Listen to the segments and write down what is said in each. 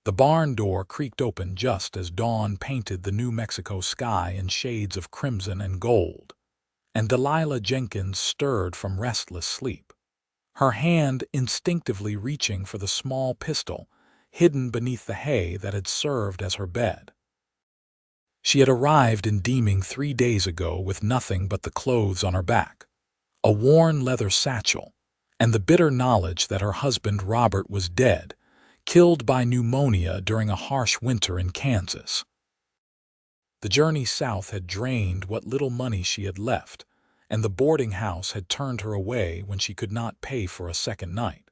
The barn door creaked open just as dawn painted the New Mexico sky in shades of crimson and gold, and Delilah Jenkins stirred from restless sleep, her hand instinctively reaching for the small pistol hidden beneath the hay that had served as her bed. She had arrived in Deeming 3 days ago with nothing but the clothes on her back, a worn leather satchel, and the bitter knowledge that her husband Robert was dead, killed by pneumonia during a harsh winter in Kansas. The journey south had drained what little money she had left, and the boarding house had turned her away when she could not pay for a second night.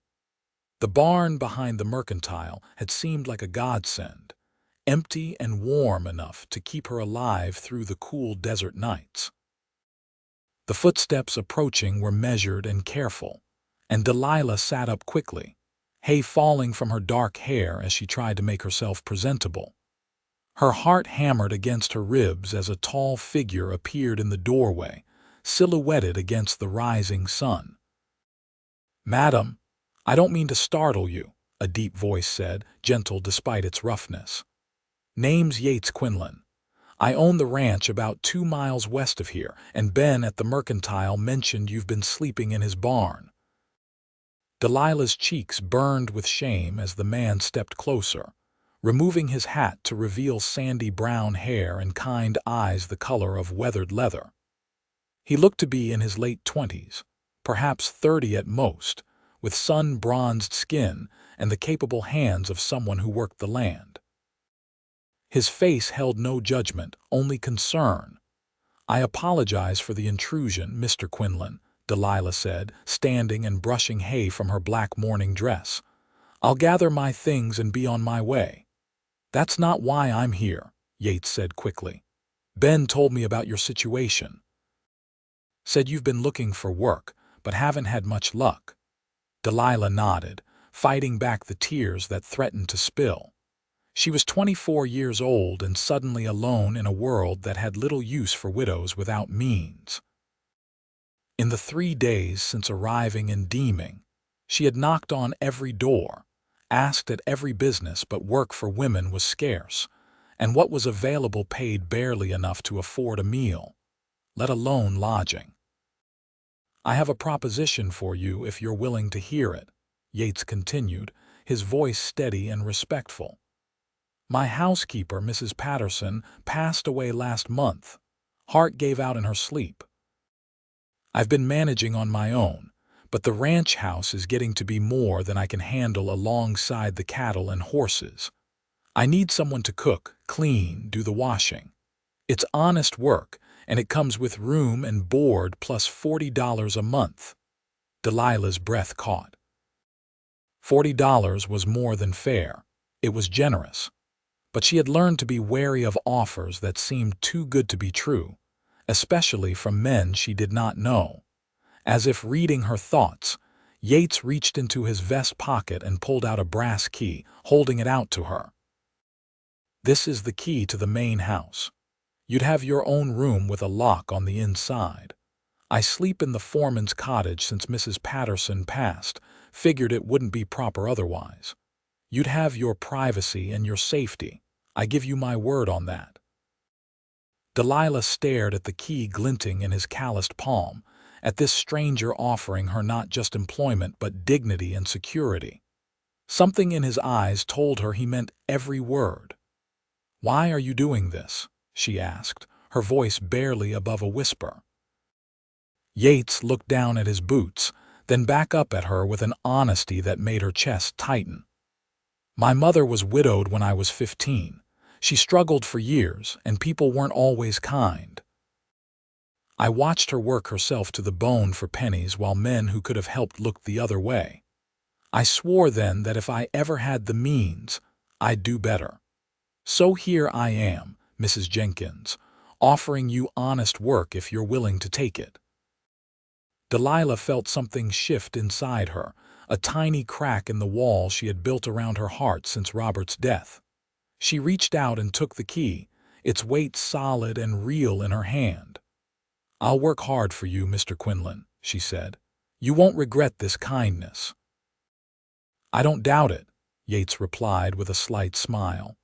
The barn behind the mercantile had seemed like a godsend, empty and warm enough to keep her alive through the cool desert nights. The footsteps approaching were measured and careful, and Delilah sat up quickly, hay falling from her dark hair as she tried to make herself presentable. Her heart hammered against her ribs as a tall figure appeared in the doorway, silhouetted against the rising sun. "Madam, I don't mean to startle you," a deep voice said, gentle despite its roughness. "Name's Yates Quinlan. I own the ranch about 2 miles west of here, and Ben at the mercantile mentioned you've been sleeping in his barn." Delilah's cheeks burned with shame as the man stepped closer, removing his hat to reveal sandy brown hair and kind eyes the color of weathered leather. He looked to be in his late 20s, perhaps 30 at most, with sun-bronzed skin and the capable hands of someone who worked the land. His face held no judgment, only concern. "I apologize for the intrusion, Mr. Quinlan," Delilah said, standing and brushing hay from her black morning dress. "I'll gather my things and be on my way." "That's not why I'm here," Yates said quickly. "Ben told me about your situation. Said you've been looking for work, but haven't had much luck." Delilah nodded, fighting back the tears that threatened to spill. She was 24 years old and suddenly alone in a world that had little use for widows without means. In the 3 days since arriving in Deeming, she had knocked on every door, asked at every business, but work for women was scarce, and what was available paid barely enough to afford a meal, let alone lodging. "I have a proposition for you if you're willing to hear it," Yates continued, his voice steady and respectful. "My housekeeper, Mrs. Patterson, passed away last month. Heart gave out in her sleep. I've been managing on my own, but the ranch house is getting to be more than I can handle alongside the cattle and horses. I need someone to cook, clean, do the washing. It's honest work, and it comes with room and board plus $40 a month." Delilah's breath caught. $40 was more than fair. It was generous. But she had learned to be wary of offers that seemed too good to be true, especially from men she did not know. As if reading her thoughts, Yates reached into his vest pocket and pulled out a brass key, holding it out to her. "This is the key to the main house. You'd have your own room with a lock on the inside. I sleep in the foreman's cottage since Mrs. Patterson passed, figured it wouldn't be proper otherwise. You'd have your privacy and your safety. I give you my word on that." Delilah stared at the key glinting in his calloused palm, at this stranger offering her not just employment but dignity and security. Something in his eyes told her he meant every word. "Why are you doing this?" she asked, her voice barely above a whisper. Yates looked down at his boots, then back up at her with an honesty that made her chest tighten. "My mother was widowed when I was 15. She struggled for years, and people weren't always kind. I watched her work herself to the bone for pennies while men who could have helped looked the other way. I swore then that if I ever had the means, I'd do better. So here I am, Mrs. Jenkins, offering you honest work if you're willing to take it." Delilah felt something shift inside her, a tiny crack in the wall she had built around her heart since Robert's death. She reached out and took the key, its weight solid and real in her hand. "I'll work hard for you, Mr. Quinlan," she said. "You won't regret this kindness." "I don't doubt it," Yates replied with a slight smile.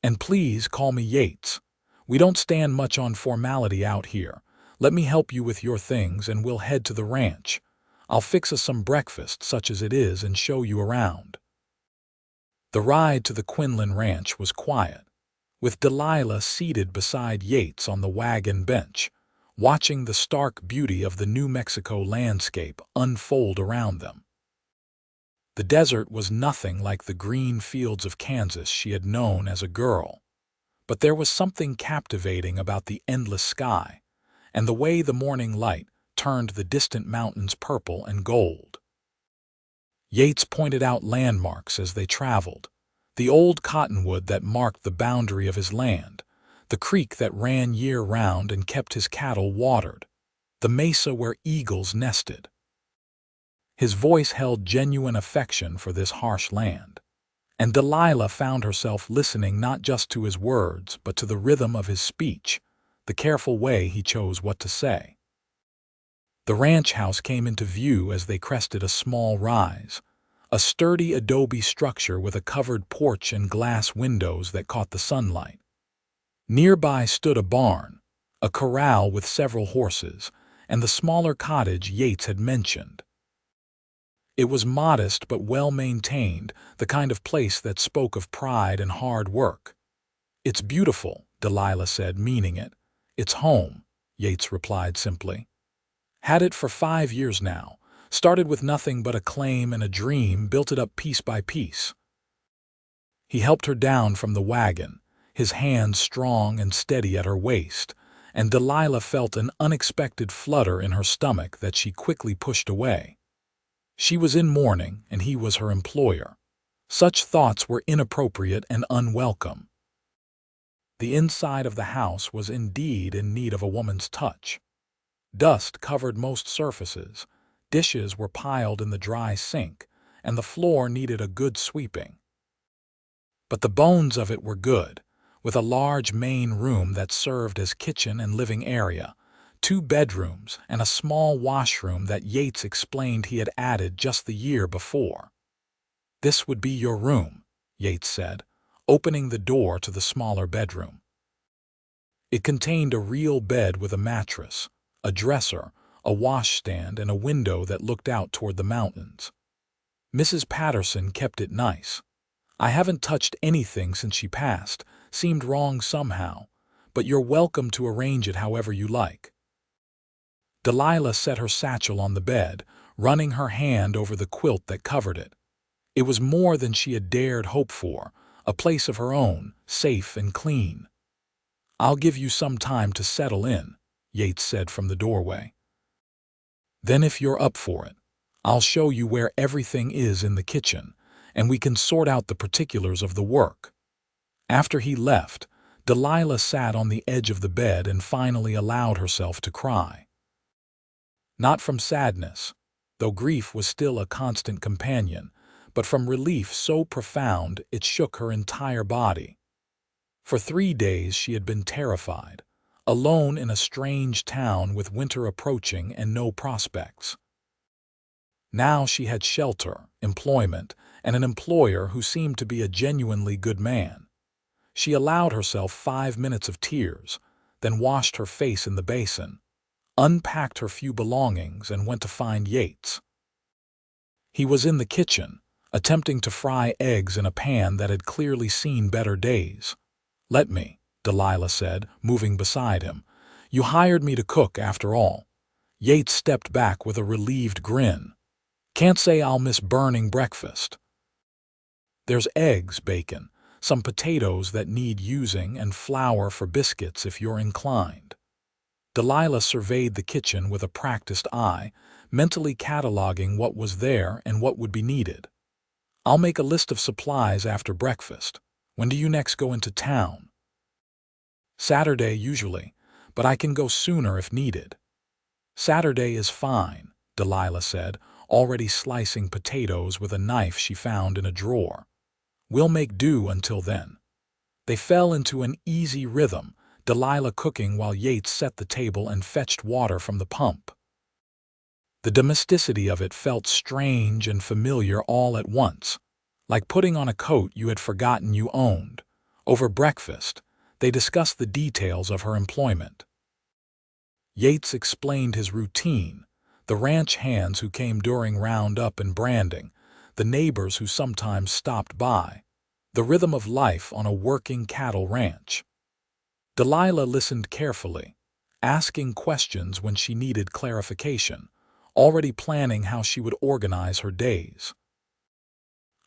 "And please call me Yates. We don't stand much on formality out here. Let me help you with your things and we'll head to the ranch. I'll fix us some breakfast, such as it is, and show you around." The ride to the Quinlan ranch was quiet, with Delilah seated beside Yates on the wagon bench, watching the stark beauty of the New Mexico landscape unfold around them. The desert was nothing like the green fields of Kansas she had known as a girl, but there was something captivating about the endless sky and the way the morning light turned the distant mountains purple and gold. Yates pointed out landmarks as they traveled: the old cottonwood that marked the boundary of his land, the creek that ran year-round and kept his cattle watered, the mesa where eagles nested. His voice held genuine affection for this harsh land, and Delilah found herself listening not just to his words but to the rhythm of his speech, the careful way he chose what to say. The ranch house came into view as they crested a small rise, a sturdy adobe structure with a covered porch and glass windows that caught the sunlight. Nearby stood a barn, a corral with several horses, and the smaller cottage Yates had mentioned. It was modest but well-maintained, the kind of place that spoke of pride and hard work. "It's beautiful," Delilah said, meaning it. "It's home," Yates replied simply. "Had it for 5 years now. Started with nothing but a claim and a dream, built it up piece by piece." He helped her down from the wagon, his hands strong and steady at her waist, and Delilah felt an unexpected flutter in her stomach that she quickly pushed away. She was in mourning, and he was her employer. Such thoughts were inappropriate and unwelcome. The inside of the house was indeed in need of a woman's touch. Dust covered most surfaces, dishes were piled in the dry sink, and the floor needed a good sweeping. But the bones of it were good, with a large main room that served as kitchen and living area, 2 bedrooms, and a small washroom that Yates explained he had added just the year before. "This would be your room," Yates said, opening the door to the smaller bedroom. It contained a real bed with a mattress, a dresser, a washstand, and a window that looked out toward the mountains. "Mrs. Patterson kept it nice. I haven't touched anything since she passed. Seemed wrong somehow, but you're welcome to arrange it however you like." Delilah set her satchel on the bed, running her hand over the quilt that covered it. It was more than she had dared hope for, a place of her own, safe and clean. "I'll give you some time to settle in," Yates said from the doorway. "Then if you're up for it, I'll show you where everything is in the kitchen, and we can sort out the particulars of the work." After he left, Delilah sat on the edge of the bed and finally allowed herself to cry. Not from sadness, though grief was still a constant companion, but from relief so profound it shook her entire body. For 3 days she had been terrified, alone in a strange town with winter approaching and no prospects. Now she had shelter, employment, and an employer who seemed to be a genuinely good man. She allowed herself 5 minutes of tears, then washed her face in the basin, unpacked her few belongings, and went to find Yates. He was in the kitchen, attempting to fry eggs in a pan that had clearly seen better days. "Let me," Delilah said, moving beside him. "You hired me to cook, after all." Yates stepped back with a relieved grin. "Can't say I'll miss burning breakfast. There's eggs, bacon, some potatoes that need using, and flour for biscuits if you're inclined." Delilah surveyed the kitchen with a practiced eye, mentally cataloging what was there and what would be needed. "I'll make a list of supplies after breakfast. When do you next go into town?" "Saturday, usually, but I can go sooner if needed." "Saturday is fine," Delilah said, already slicing potatoes with a knife she found in a drawer. "We'll make do until then." They fell into an easy rhythm, Delilah cooking while Yates set the table and fetched water from the pump. The domesticity of it felt strange and familiar all at once, like putting on a coat you had forgotten you owned. Over breakfast, they discussed the details of her employment. Yates explained his routine, the ranch hands who came during roundup and branding, the neighbors who sometimes stopped by, the rhythm of life on a working cattle ranch. Delilah listened carefully, asking questions when she needed clarification, already planning how she would organize her days.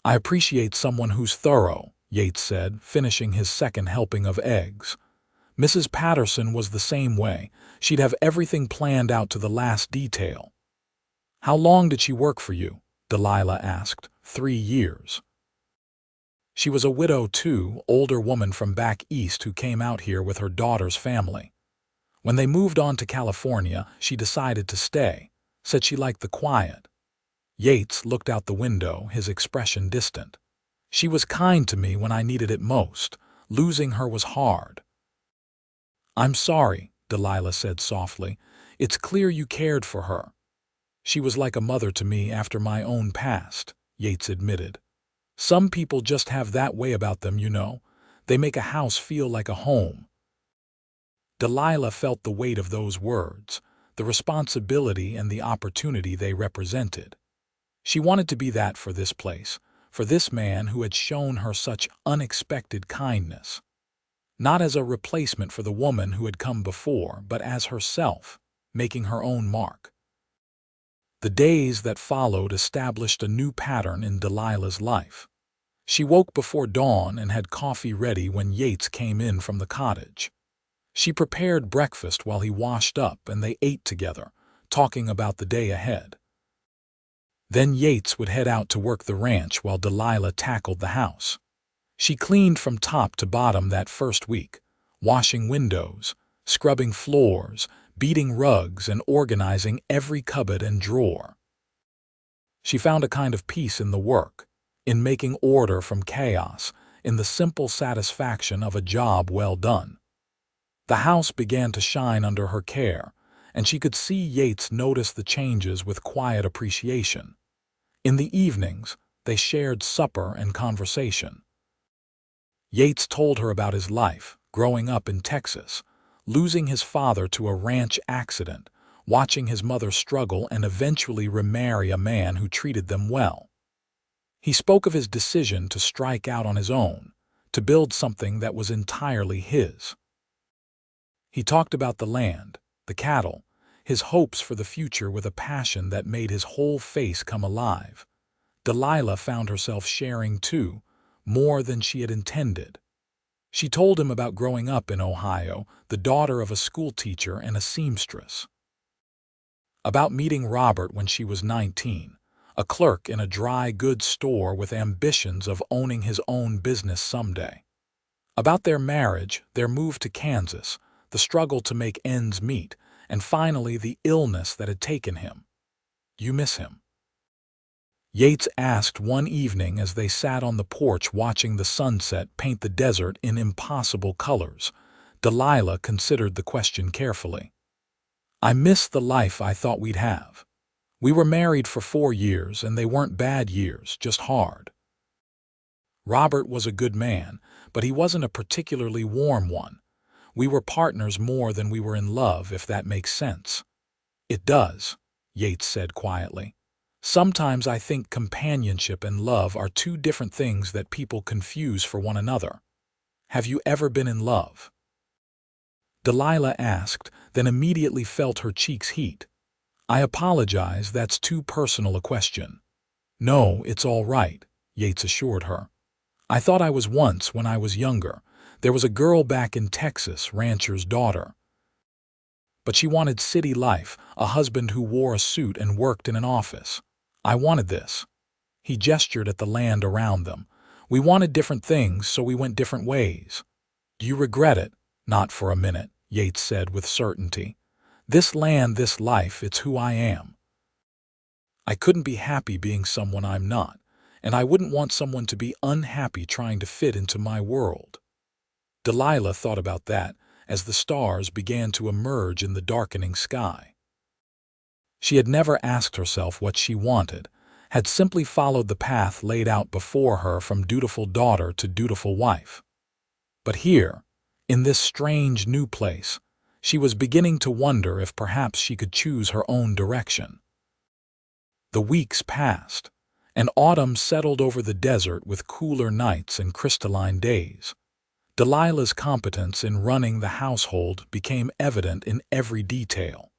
"I appreciate someone who's thorough," Yates said, finishing his second helping of eggs. Mrs. Patterson was the same way. She'd have everything planned out to the last detail. "How long did she work for you?" Delilah asked. 3 years. She was a widow too, older woman from back east who came out here with her daughter's family. When they moved on to California, she decided to stay, said she liked the quiet. Yates looked out the window, his expression distant. "She was kind to me when I needed it most. Losing her was hard." "I'm sorry," Delilah said softly. "It's clear you cared for her." "She was like a mother to me after my own past," Yates admitted. "Some people just have that way about them, you know. They make a house feel like a home." Delilah felt the weight of those words, the responsibility and the opportunity they represented. She wanted to be that for this place, for this man who had shown her such unexpected kindness. Not as a replacement for the woman who had come before, but as herself, making her own mark. The days that followed established a new pattern in Delilah's life. She woke before dawn and had coffee ready when Yates came in from the cottage. She prepared breakfast while he washed up and they ate together, talking about the day ahead. Then Yates would head out to work the ranch while Delilah tackled the house. She cleaned from top to bottom that first week, washing windows, scrubbing floors, beating rugs, and organizing every cupboard and drawer. She found a kind of peace in the work, in making order from chaos, in the simple satisfaction of a job well done. The house began to shine under her care, and she could see Yates notice the changes with quiet appreciation. In the evenings, they shared supper and conversation. Yates told her about his life, growing up in Texas, losing his father to a ranch accident, watching his mother struggle and eventually remarry a man who treated them well. He spoke of his decision to strike out on his own, to build something that was entirely his. He talked about the land, the cattle, his hopes for the future with a passion that made his whole face come alive. Delilah found herself sharing too, more than she had intended. She told him about growing up in Ohio, the daughter of a schoolteacher and a seamstress. About meeting Robert when she was 19, a clerk in a dry goods store with ambitions of owning his own business someday. About their marriage, their move to Kansas, the struggle to make ends meet, and finally the illness that had taken him. "You miss him?" Yates asked one evening as they sat on the porch watching the sunset paint the desert in impossible colors. Delilah considered the question carefully. "I miss the life I thought we'd have. We were married for 4 years, and they weren't bad years, just hard. Robert was a good man, but he wasn't a particularly warm one. We were partners more than we were in love, if that makes sense." "It does," Yates said quietly. "Sometimes I think companionship and love are 2 different things that people confuse for one another. Have you ever been in love?" Delilah asked, then immediately felt her cheeks heat. "I apologize, that's too personal a question." "No, it's all right," Yates assured her. "I thought I was once when I was younger. There was a girl back in Texas, rancher's daughter. But she wanted city life, a husband who wore a suit and worked in an office. I wanted this." He gestured at the land around them. "We wanted different things, so we went different ways." "Do you regret it?" "Not for a minute," Yates said with certainty. "This land, this life, it's who I am. I couldn't be happy being someone I'm not, and I wouldn't want someone to be unhappy trying to fit into my world." Delilah thought about that as the stars began to emerge in the darkening sky. She had never asked herself what she wanted, had simply followed the path laid out before her from dutiful daughter to dutiful wife. But here, in this strange new place, she was beginning to wonder if perhaps she could choose her own direction. The weeks passed, and autumn settled over the desert with cooler nights and crystalline days. Delilah's competence in running the household became evident in every detail.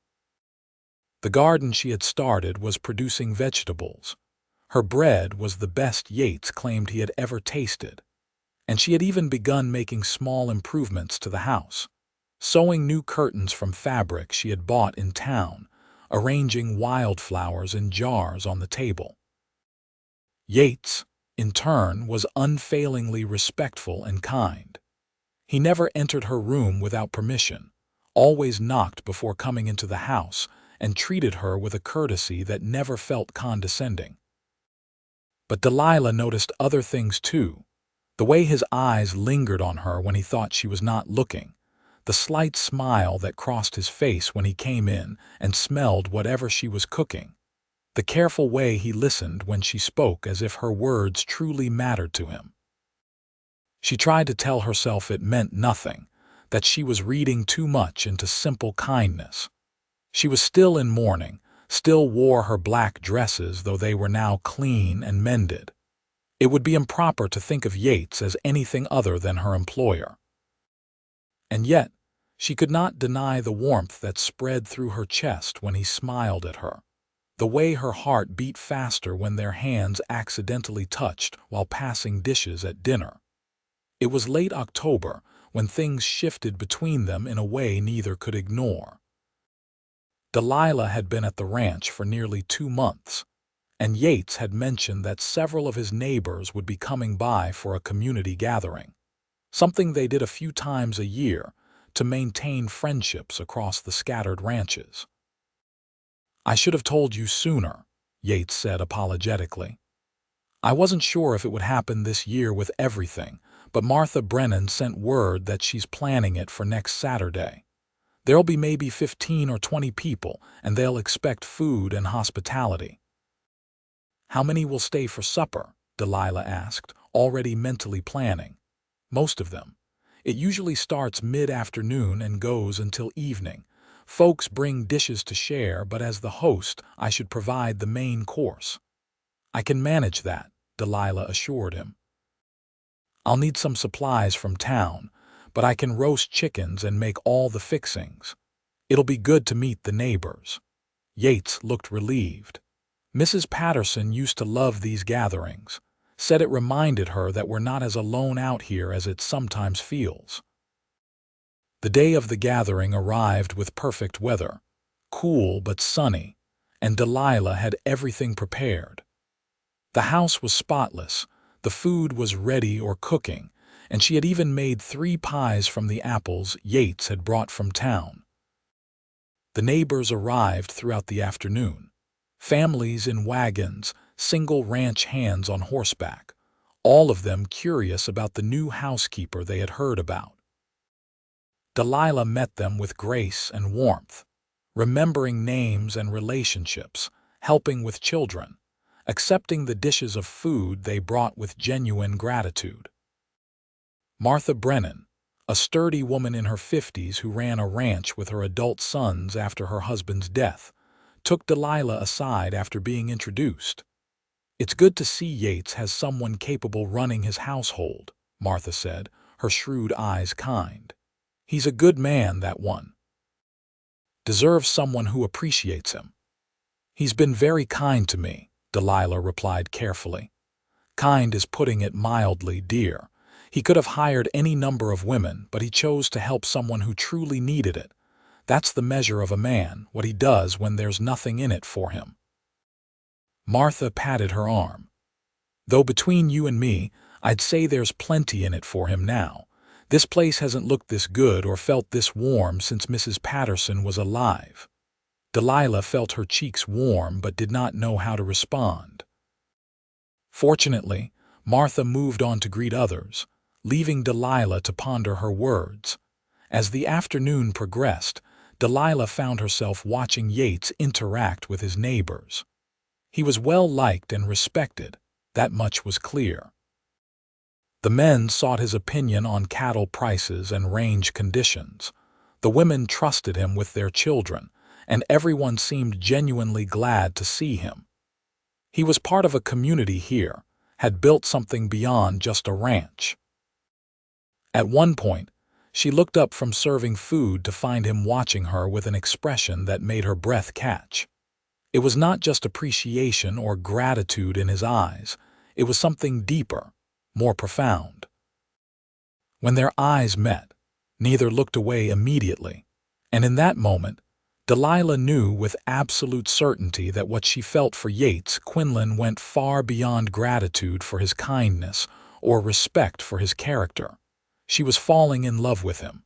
The garden she had started was producing vegetables. Her bread was the best Yates claimed he had ever tasted, and she had even begun making small improvements to the house, sewing new curtains from fabric she had bought in town, arranging wildflowers in jars on the table. Yates, in turn, was unfailingly respectful and kind. He never entered her room without permission, always knocked before coming into the house, and treated her with a courtesy that never felt condescending. But Delilah noticed other things too. The way his eyes lingered on her when he thought she was not looking, the slight smile that crossed his face when he came in and smelled whatever she was cooking, the careful way he listened when she spoke as if her words truly mattered to him. She tried to tell herself it meant nothing, that she was reading too much into simple kindness. She was still in mourning, still wore her black dresses though they were now clean and mended. It would be improper to think of Yates as anything other than her employer. And yet, she could not deny the warmth that spread through her chest when he smiled at her, the way her heart beat faster when their hands accidentally touched while passing dishes at dinner. It was late October when things shifted between them in a way neither could ignore. Delilah had been at the ranch for nearly 2 months, and Yates had mentioned that several of his neighbors would be coming by for a community gathering, something they did a few times a year to maintain friendships across the scattered ranches. "I should have told you sooner," Yates said apologetically. "I wasn't sure if it would happen this year with everything, but Martha Brennan sent word that she's planning it for next Saturday. There'll be maybe 15 or 20 people, and they'll expect food and hospitality." "How many will stay for supper?" Delilah asked, already mentally planning. "Most of them. It usually starts mid-afternoon and goes until evening. Folks bring dishes to share, but as the host, I should provide the main course." "I can manage that," Delilah assured him. "I'll need some supplies from town, but I can roast chickens and make all the fixings. It'll be good to meet the neighbors." Yates looked relieved. Mrs. Patterson used to love these gatherings, said it reminded her that we're not as alone out here as it sometimes feels. The day of the gathering arrived with perfect weather, cool but sunny, and Delilah had everything prepared. The house was spotless, the food was ready or cooking, and she had even made 3 pies from the apples Yates had brought from town. The neighbors arrived throughout the afternoon. Families in wagons, single ranch hands on horseback, all of them curious about the new housekeeper they had heard about. Delilah met them with grace and warmth, remembering names and relationships, helping with children, accepting the dishes of food they brought with genuine gratitude. Martha Brennan, a sturdy woman in her 50s who ran a ranch with her adult sons after her husband's death, took Delilah aside after being introduced. "It's good to see Yates has someone capable running his household," Martha said, her shrewd eyes kind. "He's a good man, that one. Deserves someone who appreciates him." "He's been very kind to me," Delilah replied carefully. "Kind is putting it mildly, dear. He could have hired any number of women, but he chose to help someone who truly needed it. That's the measure of a man, what he does when there's nothing in it for him." Martha patted her arm. "Though between you and me, I'd say there's plenty in it for him now. This place hasn't looked this good or felt this warm since Mrs. Patterson was alive." Delilah felt her cheeks warm but did not know how to respond. Fortunately, Martha moved on to greet others, leaving Delilah to ponder her words. As the afternoon progressed, Delilah found herself watching Yates interact with his neighbors. He was well liked and respected, that much was clear. The men sought his opinion on cattle prices and range conditions. The women trusted him with their children, and everyone seemed genuinely glad to see him. He was part of a community here, had built something beyond just a ranch. At one point, she looked up from serving food to find him watching her with an expression that made her breath catch. It was not just appreciation or gratitude in his eyes, it was something deeper, more profound. When their eyes met, neither looked away immediately, and in that moment, Delilah knew with absolute certainty that what she felt for Yates Quinlan went far beyond gratitude for his kindness or respect for his character. She was falling in love with him.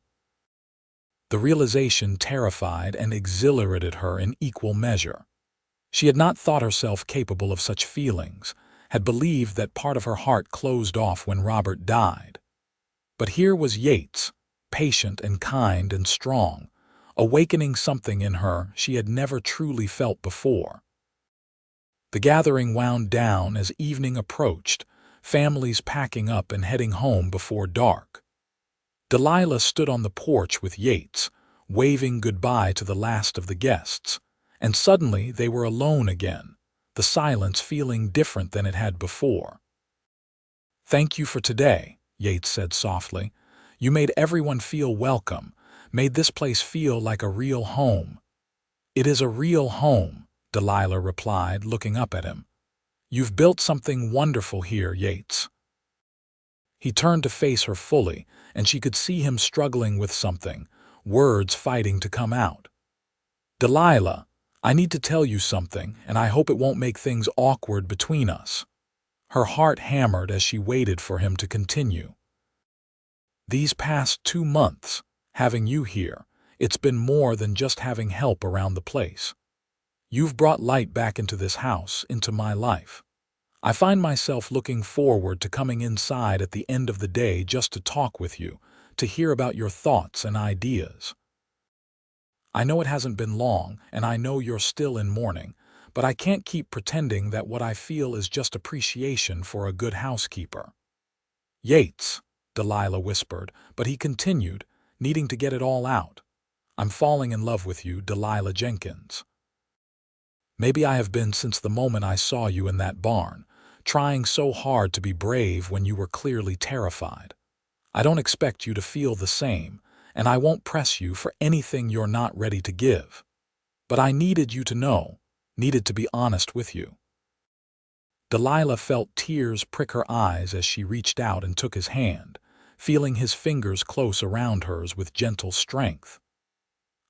The realization terrified and exhilarated her in equal measure. She had not thought herself capable of such feelings, had believed that part of her heart closed off when Robert died. But here was Yates, patient and kind and strong, awakening something in her she had never truly felt before. The gathering wound down as evening approached, families packing up and heading home before dark. Delilah stood on the porch with Yates, waving goodbye to the last of the guests, and suddenly they were alone again, the silence feeling different than it had before. "Thank you for today," Yates said softly. "You made everyone feel welcome, made this place feel like a real home." "It is a real home," Delilah replied, looking up at him. "You've built something wonderful here, Yates." He turned to face her fully, and she could see him struggling with something, words fighting to come out. "Delilah, I need to tell you something, and I hope it won't make things awkward between us." Her heart hammered as she waited for him to continue. "These past 2 months, having you here, it's been more than just having help around the place. You've brought light back into this house, into my life. I find myself looking forward to coming inside at the end of the day just to talk with you, to hear about your thoughts and ideas. I know it hasn't been long, and I know you're still in mourning, but I can't keep pretending that what I feel is just appreciation for a good housekeeper." "Yates," Delilah whispered, but he continued, needing to get it all out. "I'm falling in love with you, Delilah Jenkins. Maybe I have been since the moment I saw you in that barn, trying so hard to be brave when you were clearly terrified. I don't expect you to feel the same, and I won't press you for anything you're not ready to give. But I needed you to know, needed to be honest with you." Delilah felt tears prick her eyes as she reached out and took his hand, feeling his fingers close around hers with gentle strength.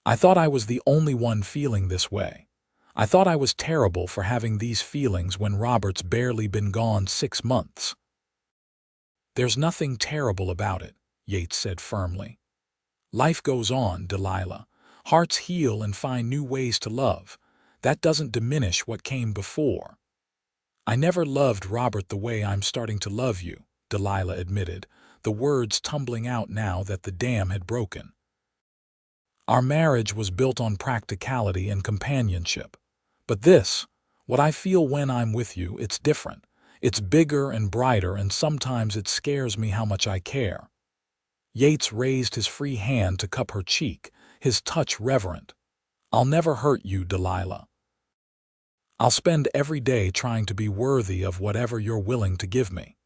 "I thought I was the only one feeling this way. I thought I was terrible for having these feelings when Robert's barely been gone 6 months. "There's nothing terrible about it," Yates said firmly. "Life goes on, Delilah. Hearts heal and find new ways to love. That doesn't diminish what came before." "I never loved Robert the way I'm starting to love you," Delilah admitted, the words tumbling out now that the dam had broken. "Our marriage was built on practicality and companionship. But this, what I feel when I'm with you, it's different. It's bigger and brighter, and sometimes it scares me how much I care." Yates raised his free hand to cup her cheek, his touch reverent. "I'll never hurt you, Delilah. I'll spend every day trying to be worthy of whatever you're willing to give me."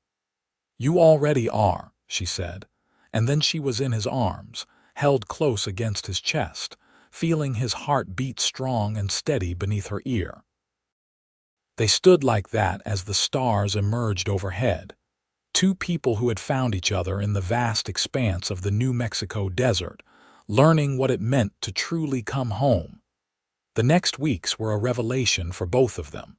"You already are," she said, and then she was in his arms, held close against his chest, feeling his heart beat strong and steady beneath her ear. They stood like that as the stars emerged overhead, two people who had found each other in the vast expanse of the New Mexico desert, learning what it meant to truly come home. The next weeks were a revelation for both of them.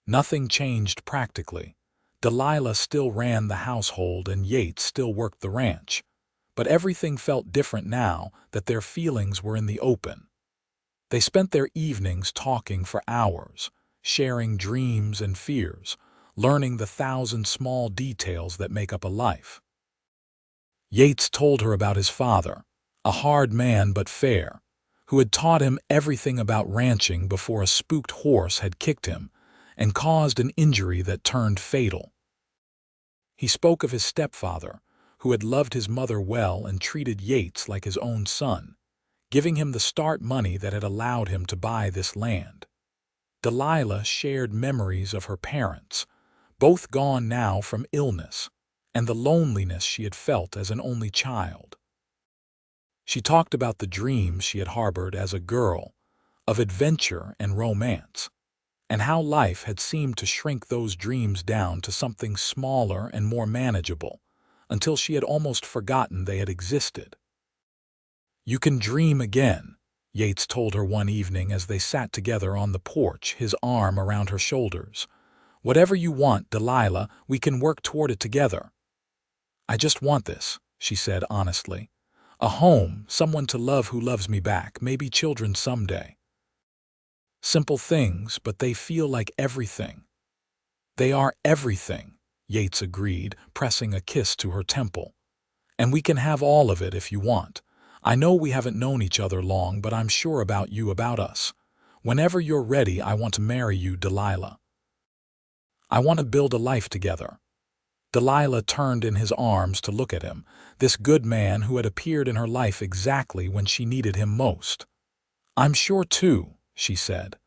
Nothing changed practically. Delilah still ran the household and Yates still worked the ranch. But everything felt different now that their feelings were in the open. They spent their evenings talking for hours, sharing dreams and fears, learning the 1,000 small details that make up a life. Yates told her about his father, a hard man but fair, who had taught him everything about ranching before a spooked horse had kicked him and caused an injury that turned fatal. He spoke of his stepfather, who had loved his mother well and treated Yates like his own son, giving him the start money that had allowed him to buy this land. Delilah shared memories of her parents, both gone now from illness, and the loneliness she had felt as an only child. She talked about the dreams she had harbored as a girl, of adventure and romance, and how life had seemed to shrink those dreams down to something smaller and more manageable, until she had almost forgotten they had existed. "You can dream again," Yates told her one evening as they sat together on the porch, his arm around her shoulders. "Whatever you want, Delilah, we can work toward it together." "I just want this," she said honestly. "A home, someone to love who loves me back, maybe children someday." Simple things, but they feel like everything. "They are everything," Yates agreed, pressing a kiss to her temple. "And we can have all of it if you want. I know we haven't known each other long, but I'm sure about you, about us. Whenever you're ready, I want to marry you, Delilah. I want to build a life together." Delilah turned in his arms to look at him, this good man who had appeared in her life exactly when she needed him most. "I'm sure too," she said.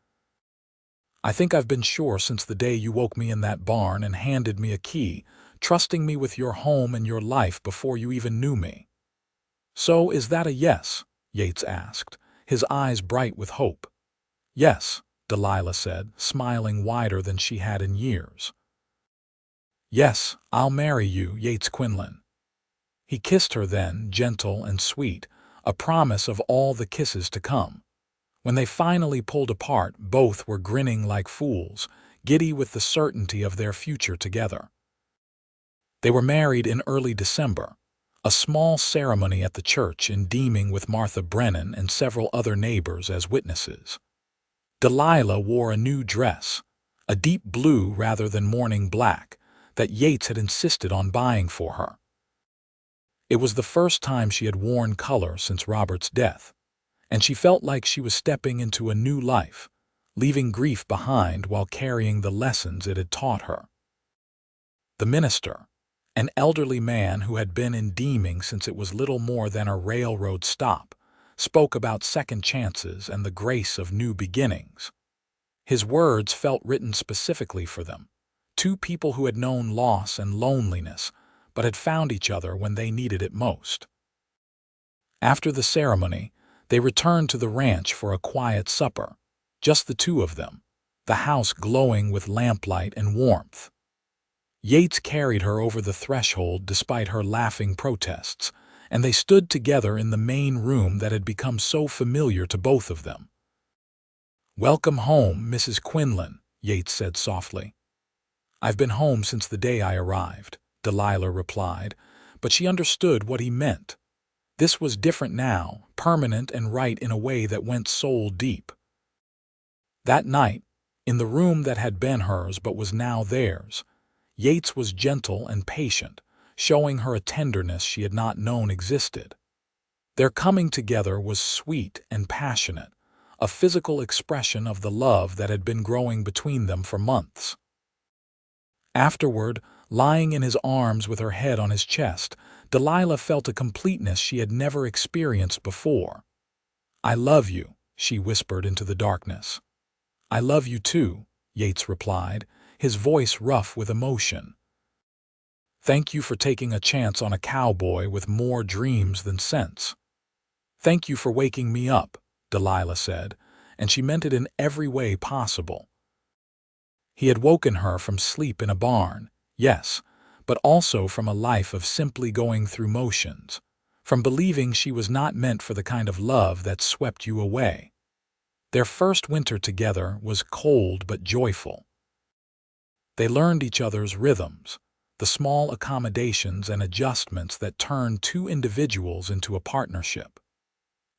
"I think I've been sure since the day you woke me in that barn and handed me a key, trusting me with your home and your life before you even knew me." "So is that a yes?" Yates asked, his eyes bright with hope. "Yes," Delilah said, smiling wider than she had in years. "Yes, I'll marry you, Yates Quinlan." He kissed her then, gentle and sweet, a promise of all the kisses to come. When they finally pulled apart, both were grinning like fools, giddy with the certainty of their future together. They were married in early December, a small ceremony at the church in Deeming with Martha Brennan and several other neighbors as witnesses. Delilah wore a new dress, a deep blue rather than morning black, that Yates had insisted on buying for her. It was the first time she had worn color since Robert's death, and she felt like she was stepping into a new life, leaving grief behind while carrying the lessons it had taught her. The minister, an elderly man who had been in Deeming since it was little more than a railroad stop, spoke about second chances and the grace of new beginnings. His words felt written specifically for them, two people who had known loss and loneliness, but had found each other when they needed it most. After the ceremony, they returned to the ranch for a quiet supper, just the two of them, the house glowing with lamplight and warmth. Yates carried her over the threshold despite her laughing protests, and they stood together in the main room that had become so familiar to both of them. "Welcome home, Mrs. Quinlan," Yates said softly. "I've been home since the day I arrived," Delilah replied, but she understood what he meant. This was different now, permanent and right in a way that went soul deep. That night, in the room that had been hers but was now theirs, Yates was gentle and patient, showing her a tenderness she had not known existed. Their coming together was sweet and passionate, a physical expression of the love that had been growing between them for months. Afterward, lying in his arms with her head on his chest, Delilah felt a completeness she had never experienced before. "I love you," she whispered into the darkness. "I love you too," Yates replied, his voice rough with emotion. "Thank you for taking a chance on a cowboy with more dreams than sense." "Thank you for waking me up," Delilah said, and she meant it in every way possible. He had woken her from sleep in a barn, yes, but also from a life of simply going through motions, from believing she was not meant for the kind of love that swept you away. Their first winter together was cold but joyful. They learned each other's rhythms, the small accommodations and adjustments that turned two individuals into a partnership.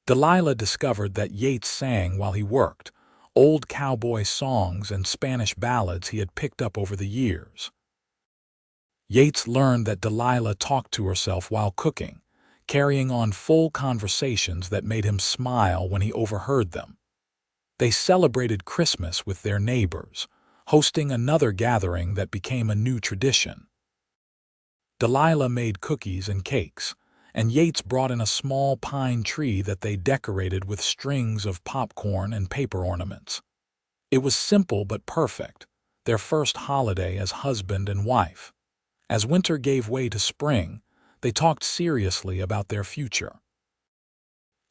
Delilah discovered that Yates sang while he worked, old cowboy songs and Spanish ballads he had picked up over the years. Yates learned that Delilah talked to herself while cooking, carrying on full conversations that made him smile when he overheard them. They celebrated Christmas with their neighbors, hosting another gathering that became a new tradition. Delilah made cookies and cakes, and Yates brought in a small pine tree that they decorated with strings of popcorn and paper ornaments. It was simple but perfect, their first holiday as husband and wife. As winter gave way to spring, they talked seriously about their future.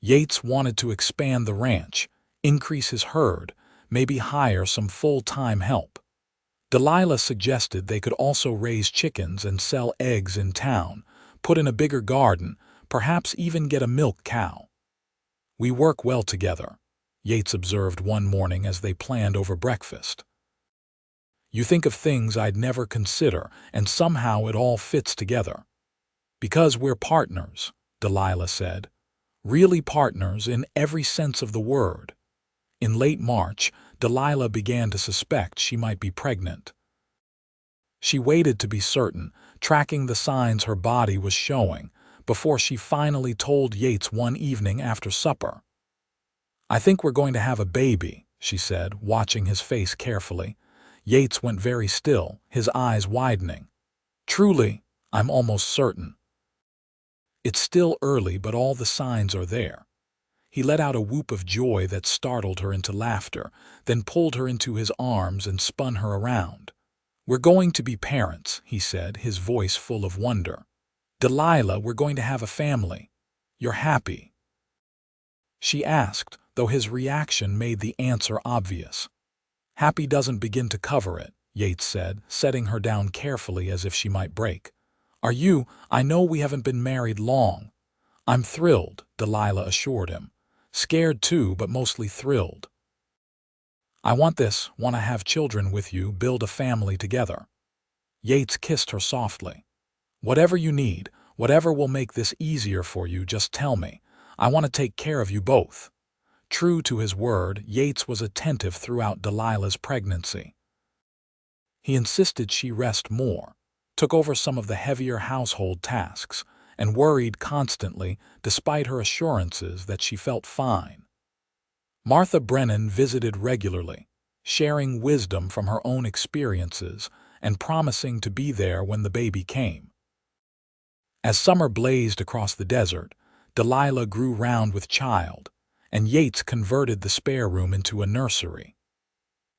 Yates wanted to expand the ranch, increase his herd, maybe hire some full-time help. Delilah suggested they could also raise chickens and sell eggs in town, put in a bigger garden, perhaps even get a milk cow. "We work well together," Yates observed one morning as they planned over breakfast. "You think of things I'd never consider, and somehow it all fits together." "Because we're partners," Delilah said. "Really partners in every sense of the word." In late March, Delilah began to suspect she might be pregnant. She waited to be certain, tracking the signs her body was showing, before she finally told Yates one evening after supper. "I think we're going to have a baby," she said, watching his face carefully. Yates went very still, his eyes widening. "Truly, I'm almost certain." "It's still early, but all the signs are there." He let out a whoop of joy that startled her into laughter, then pulled her into his arms and spun her around. "We're going to be parents," he said, his voice full of wonder. "Delilah, we're going to have a family. You're happy?" she asked, though his reaction made the answer obvious. "Happy doesn't begin to cover it," Yates said, setting her down carefully as if she might break. "Are you? I know we haven't been married long." "I'm thrilled," Delilah assured him. "Scared too, but mostly thrilled. I want to have children with you, build a family together." Yates kissed her softly. "Whatever you need, whatever will make this easier for you, just tell me. I want to take care of you both." True to his word, Yates was attentive throughout Delilah's pregnancy. He insisted she rest more, took over some of the heavier household tasks, and worried constantly despite her assurances that she felt fine. Martha Brennan visited regularly, sharing wisdom from her own experiences and promising to be there when the baby came. As summer blazed across the desert, Delilah grew round with child, and Yates converted the spare room into a nursery.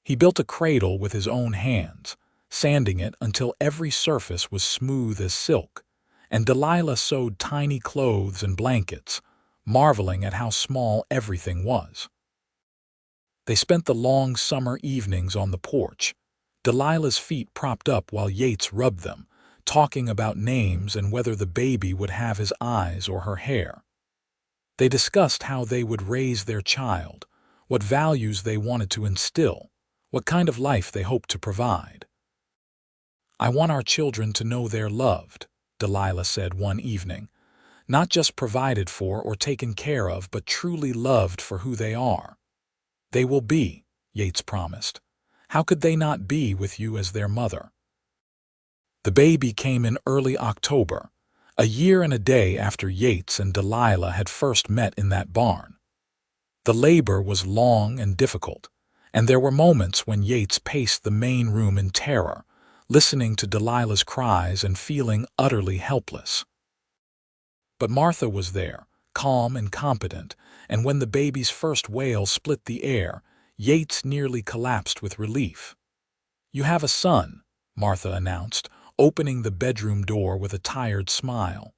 He built a cradle with his own hands, sanding it until every surface was smooth as silk, and Delilah sewed tiny clothes and blankets, marveling at how small everything was. They spent the long summer evenings on the porch, Delilah's feet propped up while Yates rubbed them, talking about names and whether the baby would have his eyes or her hair. They discussed how they would raise their child, what values they wanted to instill, what kind of life they hoped to provide. "I want our children to know they're loved," Delilah said one evening. "Not just provided for or taken care of, but truly loved for who they are." "They will be," Yates promised. "How could they not be with you as their mother?" The baby came in early October, a year and a day after Yates and Delilah had first met in that barn. The labor was long and difficult, and there were moments when Yates paced the main room in terror, listening to Delilah's cries and feeling utterly helpless. But Martha was there, calm and competent, and when the baby's first wail split the air, Yates nearly collapsed with relief. "You have a son," Martha announced, opening the bedroom door with a tired smile.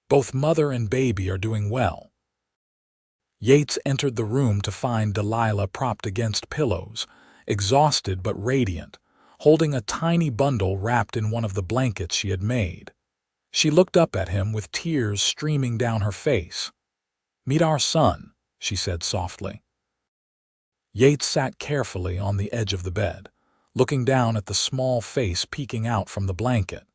"Both mother and baby are doing well." Yates entered the room to find Delilah propped against pillows, exhausted but radiant, holding a tiny bundle wrapped in one of the blankets she had made. She looked up at him with tears streaming down her face. "Meet our son," she said softly. Yates sat carefully on the edge of the bed, looking down at the small face peeking out from the blanket.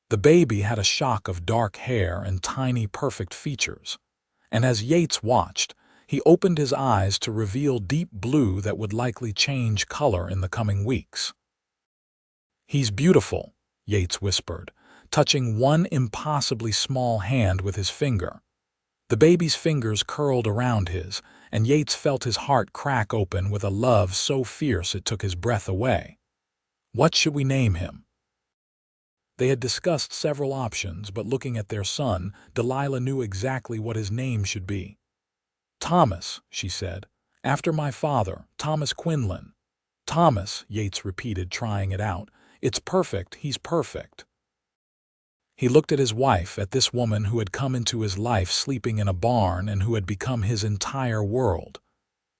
The baby had a shock of dark hair and tiny perfect features, and as Yates watched, he opened his eyes to reveal deep blue that would likely change color in the coming weeks. "He's beautiful," Yates whispered, touching one impossibly small hand with his finger. The baby's fingers curled around his, and Yates felt his heart crack open with a love so fierce it took his breath away. What should we name him? They had discussed several options, but looking at their son, Delilah knew exactly what his name should be. Thomas, she said, after my father, Thomas Quinlan. Thomas, Yates repeated, trying it out. It's perfect, he's perfect. He looked at his wife, at this woman who had come into his life sleeping in a barn and who had become his entire world.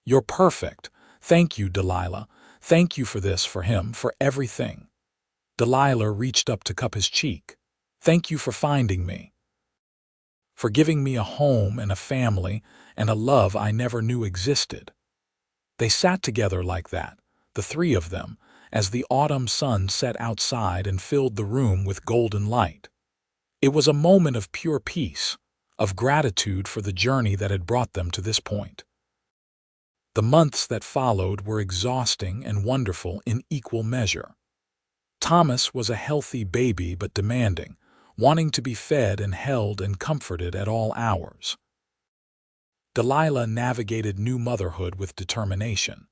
You're perfect. Thank you, Delilah. Thank you for this, for him, for everything. Delilah reached up to cup his cheek. Thank you for finding me. For giving me a home and a family and a love I never knew existed. They sat together like that, the three of them, as the autumn sun set outside and filled the room with golden light. It was a moment of pure peace, of gratitude for the journey that had brought them to this point. The months that followed were exhausting and wonderful in equal measure. Thomas was a healthy baby but demanding, wanting to be fed and held and comforted at all hours. Delilah navigated new motherhood with determination,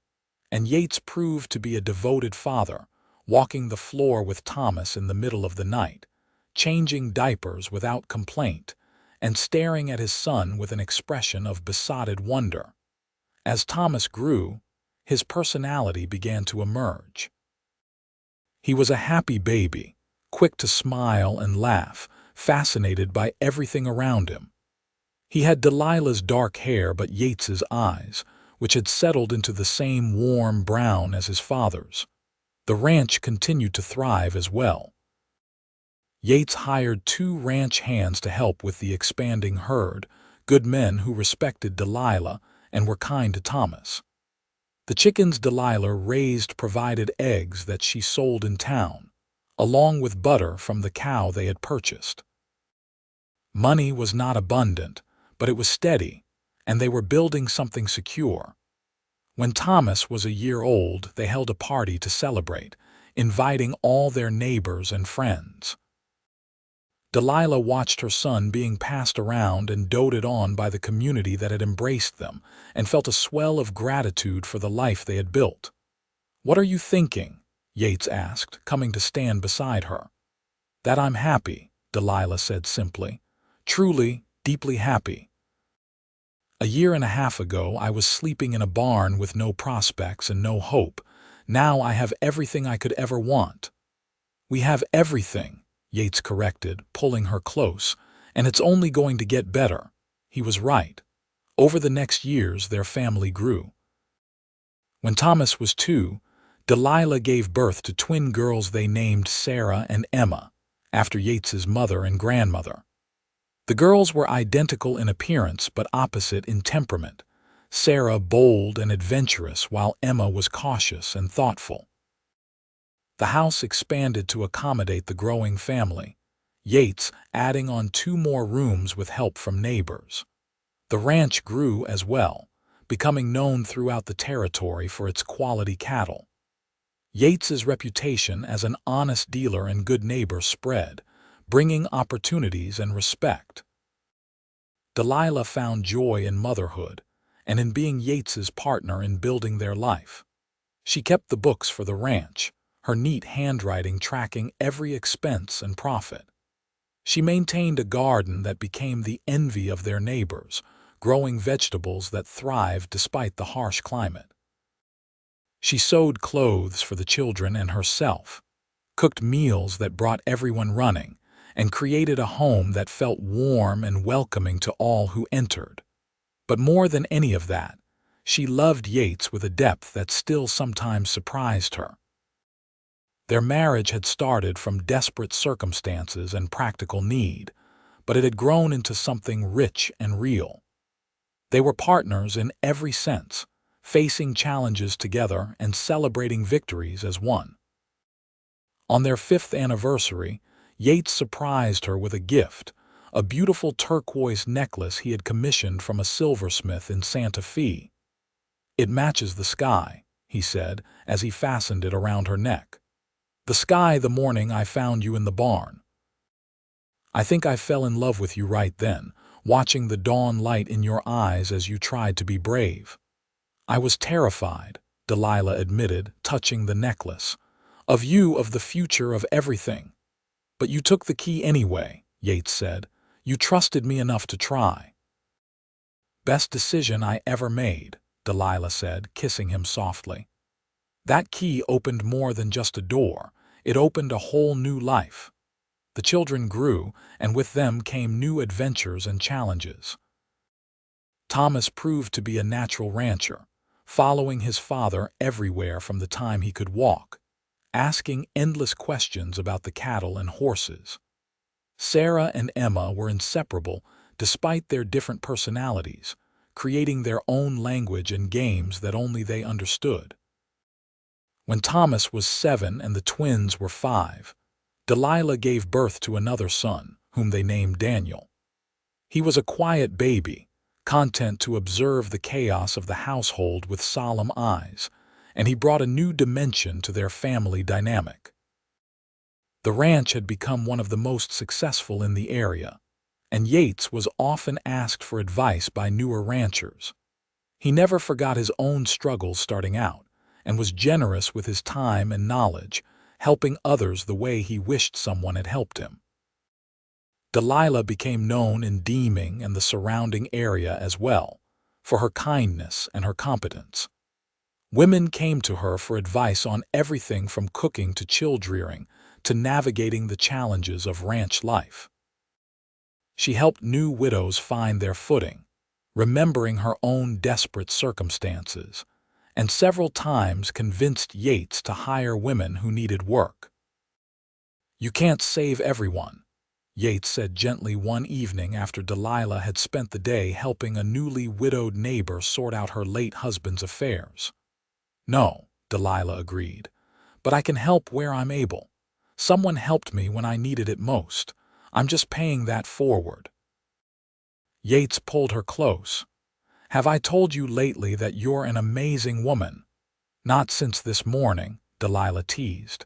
and Yates proved to be a devoted father, walking the floor with Thomas in the middle of the night, changing diapers without complaint, and staring at his son with an expression of besotted wonder. As Thomas grew, his personality began to emerge. He was a happy baby, quick to smile and laugh, fascinated by everything around him. He had Delilah's dark hair but Yates's eyes, which had settled into the same warm brown as his father's. The ranch continued to thrive as well. Yates hired 2 ranch hands to help with the expanding herd, good men who respected Delilah and were kind to Thomas. The chickens Delilah raised provided eggs that she sold in town, along with butter from the cow they had purchased. Money was not abundant, but it was steady, and they were building something secure. When Thomas was a year old, they held a party to celebrate, inviting all their neighbors and friends. Delilah watched her son being passed around and doted on by the community that had embraced them, and felt a swell of gratitude for the life they had built. "What are you thinking?" Yates asked, coming to stand beside her. "That I'm happy," Delilah said simply. "Truly, deeply happy. A year and a half ago, I was sleeping in a barn with no prospects and no hope. Now I have everything I could ever want." "We have everything," Yates corrected, pulling her close, "and it's only going to get better." He was right. Over the next years, their family grew. When Thomas was 2, Delilah gave birth to twin girls they named Sarah and Emma, after Yates's mother and grandmother. The girls were identical in appearance but opposite in temperament, Sarah bold and adventurous while Emma was cautious and thoughtful. The house expanded to accommodate the growing family, Yates adding on 2 more rooms with help from neighbors. The ranch grew as well, becoming known throughout the territory for its quality cattle. Yates's reputation as an honest dealer and good neighbor spread, bringing opportunities and respect. Delilah found joy in motherhood and in being Yates's partner in building their life. She kept the books for the ranch, her neat handwriting tracking every expense and profit. She maintained a garden that became the envy of their neighbors, growing vegetables that thrived despite the harsh climate. She sewed clothes for the children and herself, cooked meals that brought everyone running, and created a home that felt warm and welcoming to all who entered. But more than any of that, she loved Yates with a depth that still sometimes surprised her. Their marriage had started from desperate circumstances and practical need, but it had grown into something rich and real. They were partners in every sense, facing challenges together and celebrating victories as one. On their 5th anniversary, Yates surprised her with a gift, a beautiful turquoise necklace he had commissioned from a silversmith in Santa Fe. "It matches the sky," he said, as he fastened it around her neck. "The sky the morning I found you in the barn." I think I fell in love with you right then, watching the dawn light in your eyes as you tried to be brave. I was terrified, Delilah admitted, touching the necklace. Of you, of the future, of everything. But you took the key anyway, Yates said. You trusted me enough to try. Best decision I ever made, Delilah said, kissing him softly. That key opened more than just a door. It opened a whole new life. The children grew, and with them came new adventures and challenges. Thomas proved to be a natural rancher, following his father everywhere from the time he could walk, asking endless questions about the cattle and horses. Sarah and Emma were inseparable despite their different personalities, creating their own language and games that only they understood. When Thomas was 7 and the twins were 5, Delilah gave birth to another son, whom they named Daniel. He was a quiet baby, content to observe the chaos of the household with solemn eyes, and he brought a new dimension to their family dynamic. The ranch had become one of the most successful in the area, and Yates was often asked for advice by newer ranchers. He never forgot his own struggles starting out, and was generous with his time and knowledge, helping others the way he wished someone had helped him. Delilah became known in Deeming and the surrounding area as well, for her kindness and her competence. Women came to her for advice on everything from cooking to child-rearing to navigating the challenges of ranch life. She helped new widows find their footing, remembering her own desperate circumstances, and several times convinced Yates to hire women who needed work. "You can't save everyone," Yates said gently one evening after Delilah had spent the day helping a newly widowed neighbor sort out her late husband's affairs. "No," Delilah agreed, "but I can help where I'm able. Someone helped me when I needed it most. I'm just paying that forward." Yates pulled her close. "Have I told you lately that you're an amazing woman?" "Not since this morning," Delilah teased.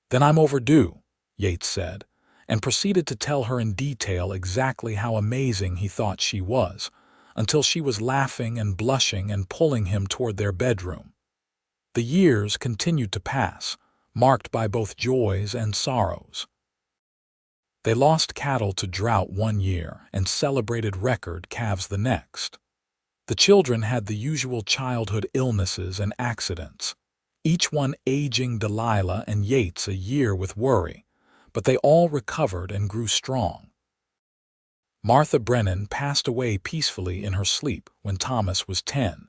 "Then I'm overdue," Yates said, and proceeded to tell her in detail exactly how amazing he thought she was, until she was laughing and blushing and pulling him toward their bedroom. The years continued to pass, marked by both joys and sorrows. They lost cattle to drought one year and celebrated record calves the next. The children had the usual childhood illnesses and accidents, each one aging Delilah and Yates a year with worry, but they all recovered and grew strong. Martha Brennan passed away peacefully in her sleep when Thomas was 10,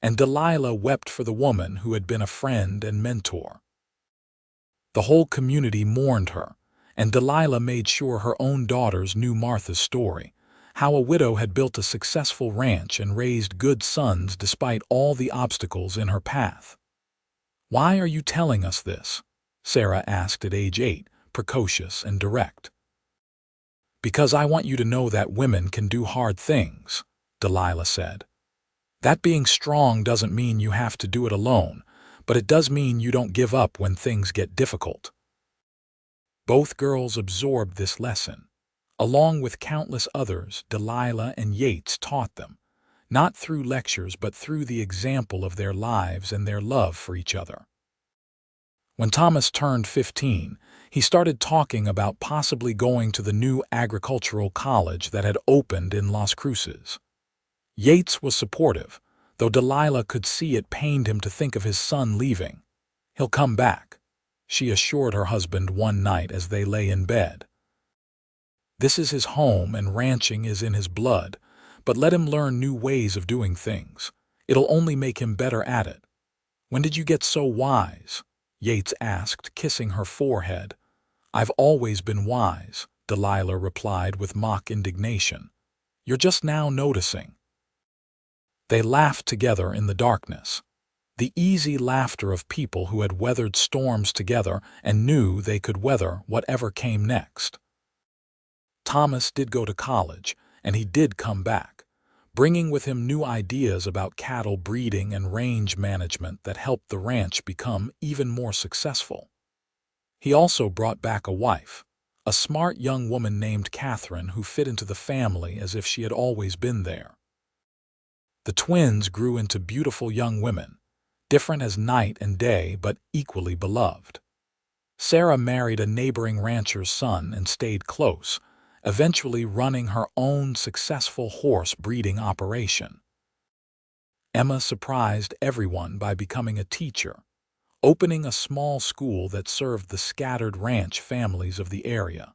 and Delilah wept for the woman who had been a friend and mentor. The whole community mourned her, and Delilah made sure her own daughters knew Martha's story, how a widow had built a successful ranch and raised good sons despite all the obstacles in her path. "Why are you telling us this?" Sarah asked at age 8, precocious and direct. "Because I want you to know that women can do hard things," Delilah said. "That being strong doesn't mean you have to do it alone, but it does mean you don't give up when things get difficult." Both girls absorbed this lesson. Along with countless others, Delilah and Yates taught them, not through lectures but through the example of their lives and their love for each other. When Thomas turned 15, he started talking about possibly going to the new agricultural college that had opened in Las Cruces. Yates was supportive, though Delilah could see it pained him to think of his son leaving. "He'll come back," she assured her husband one night as they lay in bed. "This is his home and ranching is in his blood, but let him learn new ways of doing things. It'll only make him better at it." "When did you get so wise?" Yates asked, kissing her forehead. "I've always been wise," Delilah replied with mock indignation. "You're just now noticing." They laughed together in the darkness, the easy laughter of people who had weathered storms together and knew they could weather whatever came next. Thomas did go to college, and he did come back, bringing with him new ideas about cattle breeding and range management that helped the ranch become even more successful. He also brought back a wife, a smart young woman named Catherine who fit into the family as if she had always been there. The twins grew into beautiful young women, different as night and day but equally beloved. Sarah married a neighboring rancher's son and stayed close, eventually running her own successful horse breeding operation. Emma surprised everyone by becoming a teacher, opening a small school that served the scattered ranch families of the area.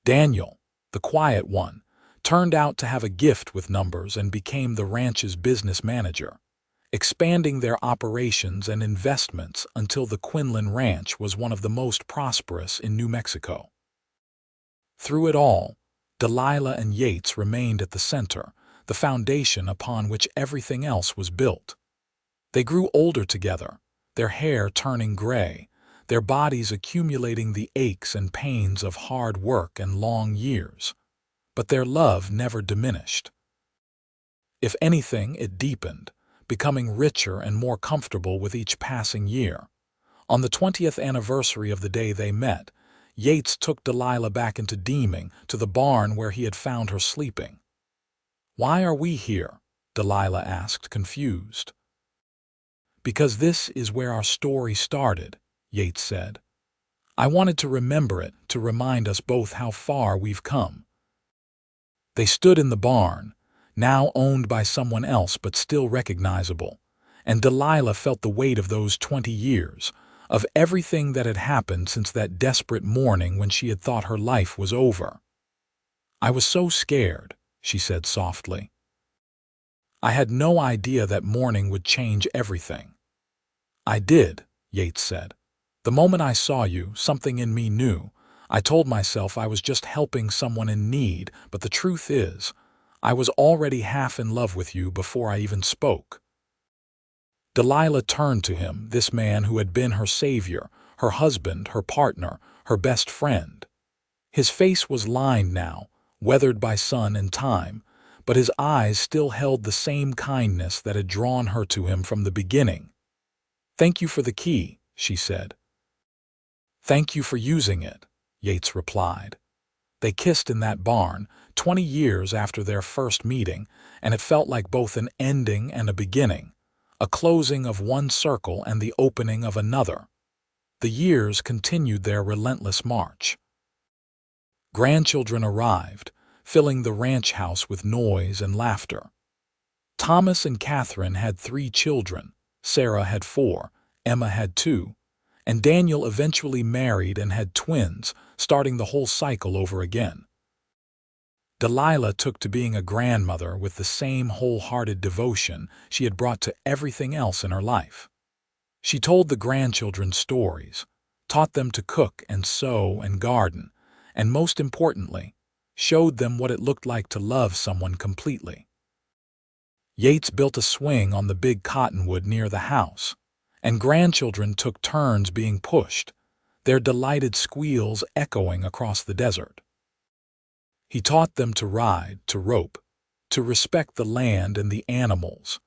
Daniel, the quiet one, turned out to have a gift with numbers and became the ranch's business manager, expanding their operations and investments until the Quinlan Ranch was one of the most prosperous in New Mexico. Through it all, Delilah and Yates remained at the center, the foundation upon which everything else was built. They grew older together, their hair turning gray, their bodies accumulating the aches and pains of hard work and long years. But their love never diminished. If anything, it deepened, becoming richer and more comfortable with each passing year. On the 20th anniversary of the day they met, Yates took Delilah back into Deeming, to the barn where he had found her sleeping. "Why are we here?" Delilah asked, confused. "Because this is where our story started," Yates said. "I wanted to remember it, to remind us both how far we've come." They stood in the barn, now owned by someone else but still recognizable, and Delilah felt the weight of those 20 years, of everything that had happened since that desperate morning when she had thought her life was over. "I was so scared," she said softly. "I had no idea that morning would change everything." "I did," Yates said. "The moment I saw you, something in me knew. I told myself I was just helping someone in need, but the truth is, I was already half in love with you before I even spoke." Delilah turned to him, this man who had been her savior, her husband, her partner, her best friend. His face was lined now, weathered by sun and time, but his eyes still held the same kindness that had drawn her to him from the beginning. "Thank you for the key," she said. "Thank you for using it," Yates replied. They kissed in that barn, 20 years after their first meeting, and it felt like both an ending and a beginning, a closing of one circle and the opening of another. The years continued their relentless march. Grandchildren arrived, filling the ranch house with noise and laughter. Thomas and Catherine had 3 children, Sarah had 4, Emma had 2, and Daniel eventually married and had twins, starting the whole cycle over again. Delilah took to being a grandmother with the same wholehearted devotion she had brought to everything else in her life. She told the grandchildren stories, taught them to cook and sew and garden, and most importantly, showed them what it looked like to love someone completely. Yates built a swing on the big cottonwood near the house, and grandchildren took turns being pushed, their delighted squeals echoing across the desert. He taught them to ride, to rope, to respect the land and the animals,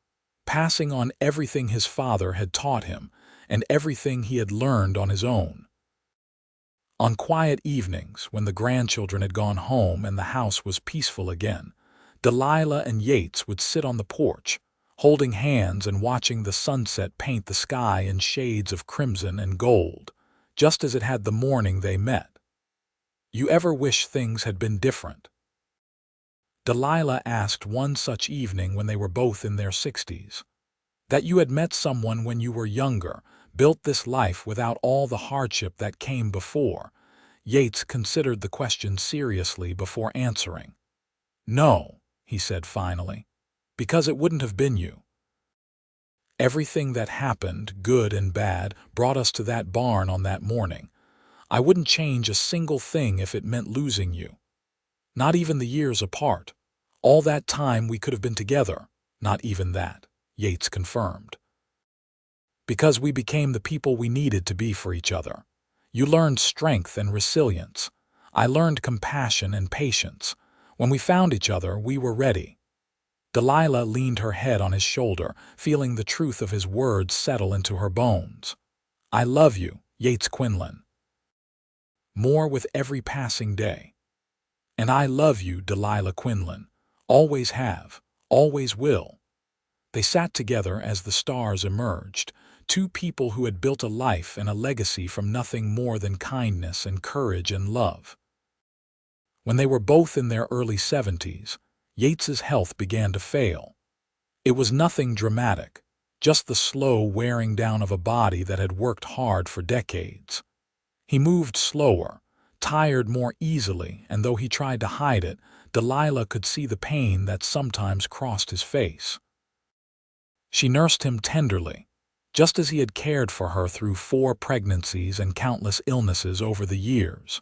passing on everything his father had taught him and everything he had learned on his own. On quiet evenings, when the grandchildren had gone home and the house was peaceful again, Delilah and Yates would sit on the porch, holding hands and watching the sunset paint the sky in shades of crimson and gold, just as it had the morning they met. "You ever wish things had been different?" Delilah asked one such evening when they were both in their 60s. "That you had met someone when you were younger, built this life without all the hardship that came before." Yates considered the question seriously before answering. "No," he said finally, "because it wouldn't have been you. Everything that happened, good and bad, brought us to that barn on that morning. I wouldn't change a single thing if it meant losing you. Not even the years apart. All that time we could have been together. Not even that," Yates confirmed. "Because we became the people we needed to be for each other. You learned strength and resilience. I learned compassion and patience. When we found each other, we were ready." Delilah leaned her head on his shoulder, feeling the truth of his words settle into her bones. "I love you, Yates Quinlan." more with every passing day. And I love you, Delilah Quinlan. Always have, always will. They sat together as the stars emerged, two people who had built a life and a legacy from nothing more than kindness and courage and love. When they were both in their early 70s, Yates's health began to fail. It was nothing dramatic, just the slow wearing down of a body that had worked hard for decades. He moved slower, tired more easily, and though he tried to hide it, Delilah could see the pain that sometimes crossed his face. She nursed him tenderly, just as he had cared for her through 4 pregnancies and countless illnesses over the years.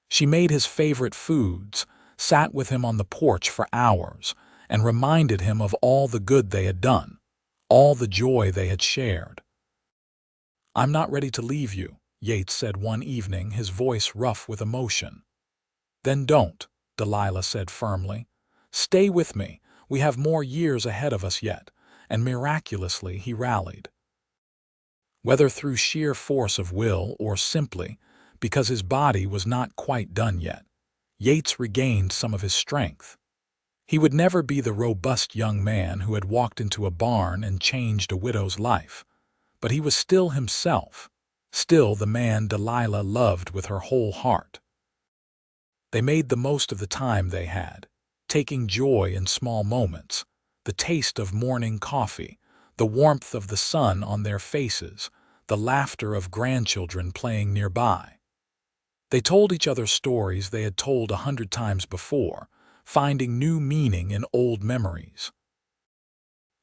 She made his favorite foods, sat with him on the porch for hours, and reminded him of all the good they had done, all the joy they had shared. "I'm not ready to leave you," Yates said one evening, his voice rough with emotion. "Then don't," Delilah said firmly. "Stay with me. We have more years ahead of us yet." And miraculously he rallied. Whether through sheer force of will or simply because his body was not quite done yet, Yates regained some of his strength. He would never be the robust young man who had walked into a barn and changed a widow's life, but he was still himself, still the man Delilah loved with her whole heart. They made the most of the time they had, taking joy in small moments, the taste of morning coffee, the warmth of the sun on their faces, the laughter of grandchildren playing nearby. They told each other stories they had told 100 times before, finding new meaning in old memories.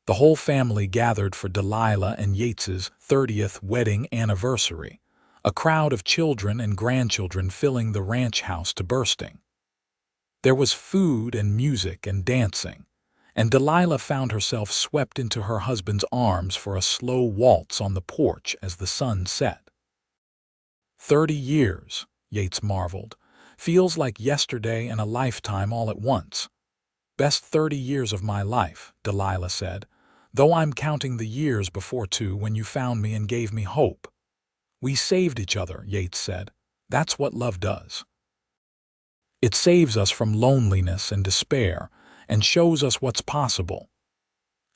The whole family gathered for Delilah and Yates's 30th wedding anniversary, a crowd of children and grandchildren filling the ranch house to bursting. There was food and music and dancing, and Delilah found herself swept into her husband's arms for a slow waltz on the porch as the sun set. 30 years, Yates marveled. Feels like yesterday and a lifetime all at once. Best 30 years of my life, Delilah said, though I'm counting the years before too when you found me and gave me hope. We saved each other, Yates said. That's what love does. It saves us from loneliness and despair, and shows us what's possible.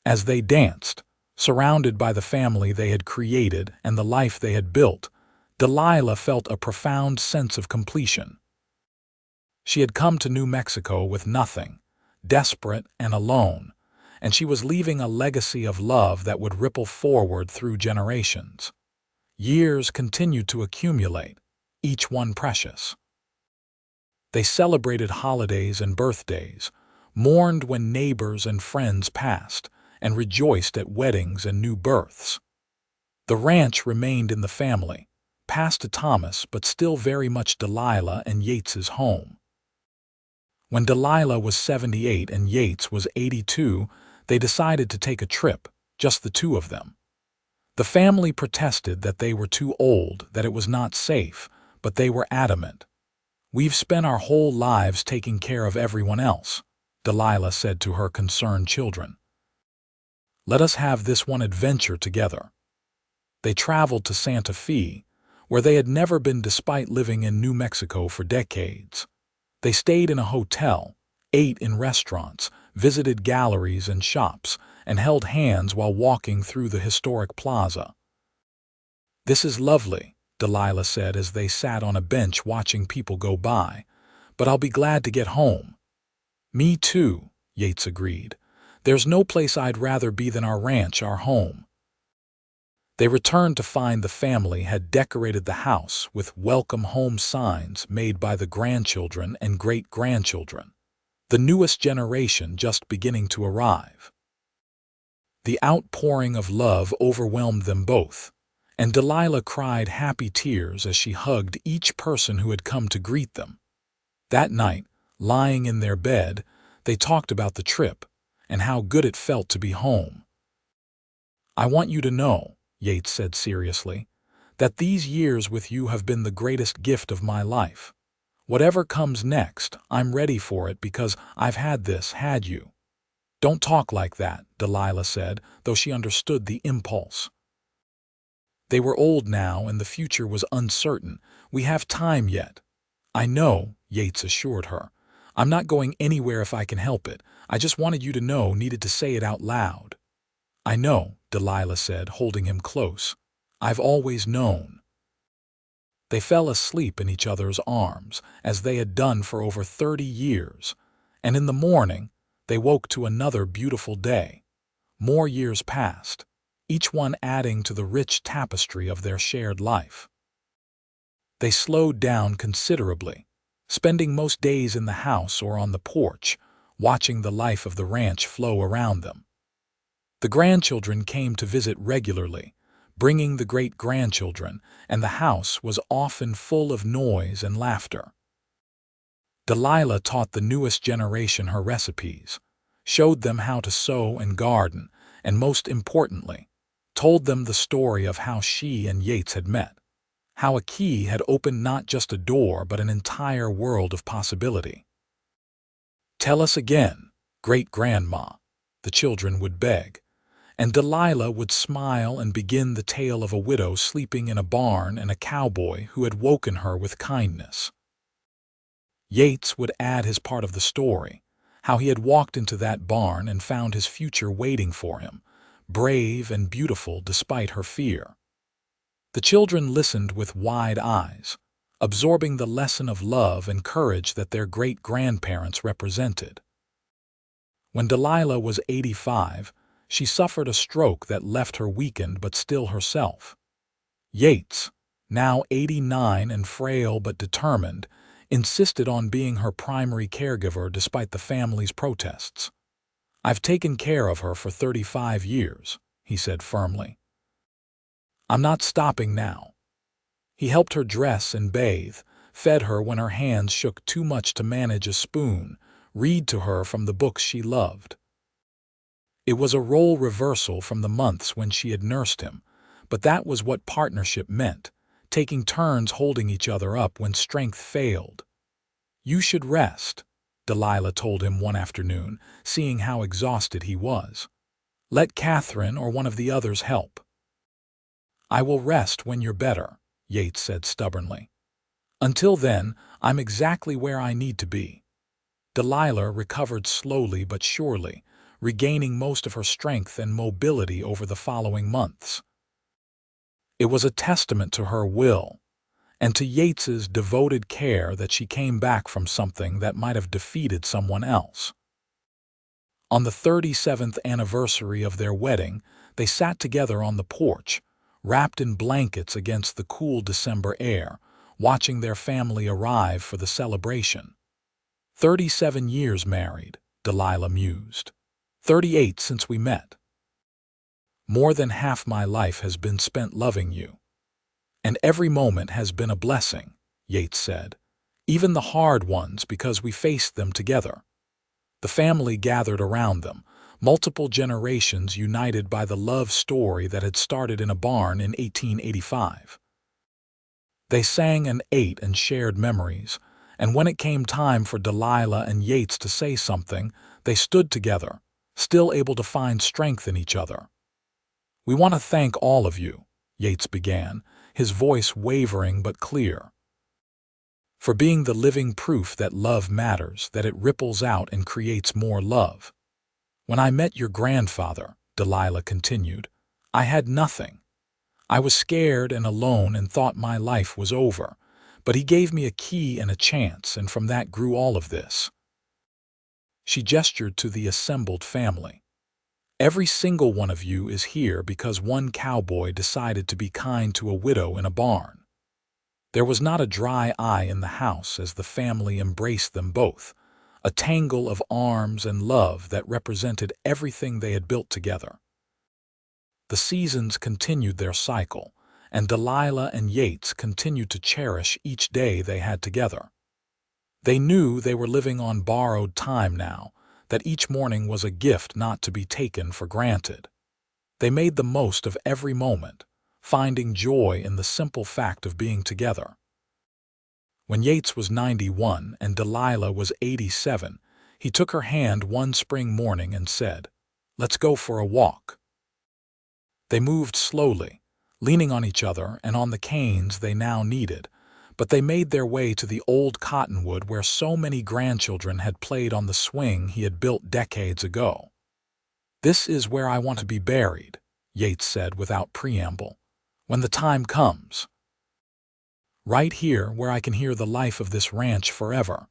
As they danced, surrounded by the family they had created and the life they had built, Delilah felt a profound sense of completion. She had come to New Mexico with nothing, desperate and alone, and she was leaving a legacy of love that would ripple forward through generations. Years continued to accumulate, each one precious. They celebrated holidays and birthdays, mourned when neighbors and friends passed, and rejoiced at weddings and new births. The ranch remained in the family, passed to Thomas but still very much Delilah and Yates's home. When Delilah was 78 and Yates was 82, they decided to take a trip, just the two of them. The family protested that they were too old, that it was not safe, but they were adamant. "We've spent our whole lives taking care of everyone else," Delilah said to her concerned children. "Let us have this one adventure together." They traveled to Santa Fe, where they had never been despite living in New Mexico for decades. They stayed in a hotel, ate in restaurants, visited galleries and shops, and held hands while walking through the historic plaza. "This is lovely," Delilah said as they sat on a bench watching people go by, "but I'll be glad to get home." "Me too," Yates agreed. "There's no place I'd rather be than our ranch, our home." They returned to find the family had decorated the house with welcome home signs made by the grandchildren and great-grandchildren, the newest generation just beginning to arrive. The outpouring of love overwhelmed them both, and Delilah cried happy tears as she hugged each person who had come to greet them. That night, lying in their bed, they talked about the trip and how good it felt to be home. "I want you to know," Yates said seriously, "that these years with you have been the greatest gift of my life. Whatever comes next, I'm ready for it because I've had you." "Don't talk like that," Delilah said, though she understood the impulse. They were old now and the future was uncertain. "We have time yet." "I know," Yates assured her. "I'm not going anywhere if I can help it. I just wanted you to know, needed to say it out loud." "I know," Delilah said, holding him close. "I've always known." They fell asleep in each other's arms, as they had done for over 30 years, and in the morning they woke to another beautiful day. More years passed, each one adding to the rich tapestry of their shared life. They slowed down considerably, spending most days in the house or on the porch, watching the life of the ranch flow around them. The grandchildren came to visit regularly, bringing the great-grandchildren, and the house was often full of noise and laughter. Delilah taught the newest generation her recipes, showed them how to sew and garden, and most importantly, told them the story of how she and Yates had met, how a key had opened not just a door but an entire world of possibility. "Tell us again, great-grandma," the children would beg, and Delilah would smile and begin the tale of a widow sleeping in a barn and a cowboy who had woken her with kindness. Yates would add his part of the story, how he had walked into that barn and found his future waiting for him, brave and beautiful despite her fear. The children listened with wide eyes, absorbing the lesson of love and courage that their great-grandparents represented. When Delilah was 85, she suffered a stroke that left her weakened but still herself. Yates, now 89 and frail but determined, insisted on being her primary caregiver despite the family's protests. "I've taken care of her for 35 years, he said firmly. "I'm not stopping now." He helped her dress and bathe, fed her when her hands shook too much to manage a spoon, read to her from the books she loved. It was a role reversal from the months when she had nursed him, but that was what partnership meant, taking turns holding each other up when strength failed. "You should rest," Delilah told him one afternoon, seeing how exhausted he was. "Let Catherine or one of the others help." "I will rest when you're better," Yates said stubbornly. "Until then, I'm exactly where I need to be." Delilah recovered slowly but surely, regaining most of her strength and mobility over the following months. It was a testament to her will, and to Yates's devoted care that she came back from something that might have defeated someone else. On the 37th anniversary of their wedding, they sat together on the porch, wrapped in blankets against the cool December air, watching their family arrive for the celebration. 37 years married, Delilah mused. 38 since we met. More than half my life has been spent loving you. And every moment has been a blessing, Yates said. Even the hard ones because we faced them together. The family gathered around them, multiple generations united by the love story that had started in a barn in 1885. They sang and ate and shared memories, and when it came time for Delilah and Yates to say something, they stood together, still able to find strength in each other. "We want to thank all of you," Yates began, his voice wavering but clear, "for being the living proof that love matters, that it ripples out and creates more love. When I met your grandfather," Delilah continued, "I had nothing. I was scared and alone and thought my life was over, but he gave me a key and a chance, and from that grew all of this." She gestured to the assembled family. "Every single one of you is here because one cowboy decided to be kind to a widow in a barn." There was not a dry eye in the house as the family embraced them both, a tangle of arms and love that represented everything they had built together. The seasons continued their cycle, and Delilah and Yates continued to cherish each day they had together. They knew they were living on borrowed time now, that each morning was a gift not to be taken for granted. They made the most of every moment, finding joy in the simple fact of being together. When Yates was 91 and Delilah was 87, he took her hand one spring morning and said, "Let's go for a walk." They moved slowly, leaning on each other and on the canes they now needed, but they made their way to the old cottonwood where so many grandchildren had played on the swing he had built decades ago. "This is where I want to be buried," Yates said without preamble, "when the time comes. Right here where I can hear the life of this ranch forever."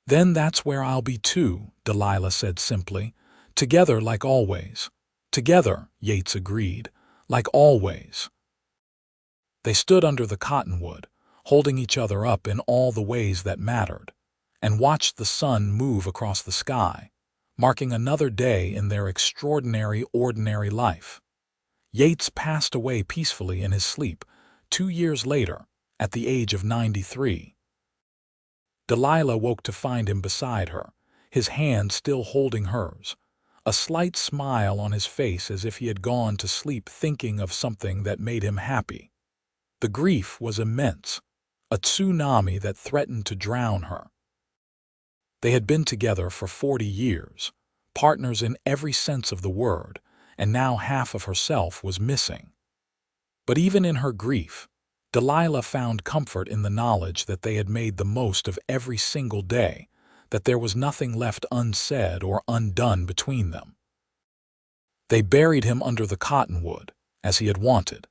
"Then that's where I'll be too," Delilah said simply. "Together like always." "Together," Yates agreed, "like always." They stood under the cottonwood, holding each other up in all the ways that mattered, and watched the sun move across the sky, marking another day in their extraordinary, ordinary life. Yates passed away peacefully in his sleep 2 years later, at the age of 93. Delilah woke to find him beside her, his hand still holding hers, a slight smile on his face as if he had gone to sleep thinking of something that made him happy. The grief was immense, a tsunami that threatened to drown her. They had been together for 40 years, partners in every sense of the word, and now half of herself was missing. But even in her grief, Delilah found comfort in the knowledge that they had made the most of every single day, that there was nothing left unsaid or undone between them. They buried him under the cottonwood, as he had wanted,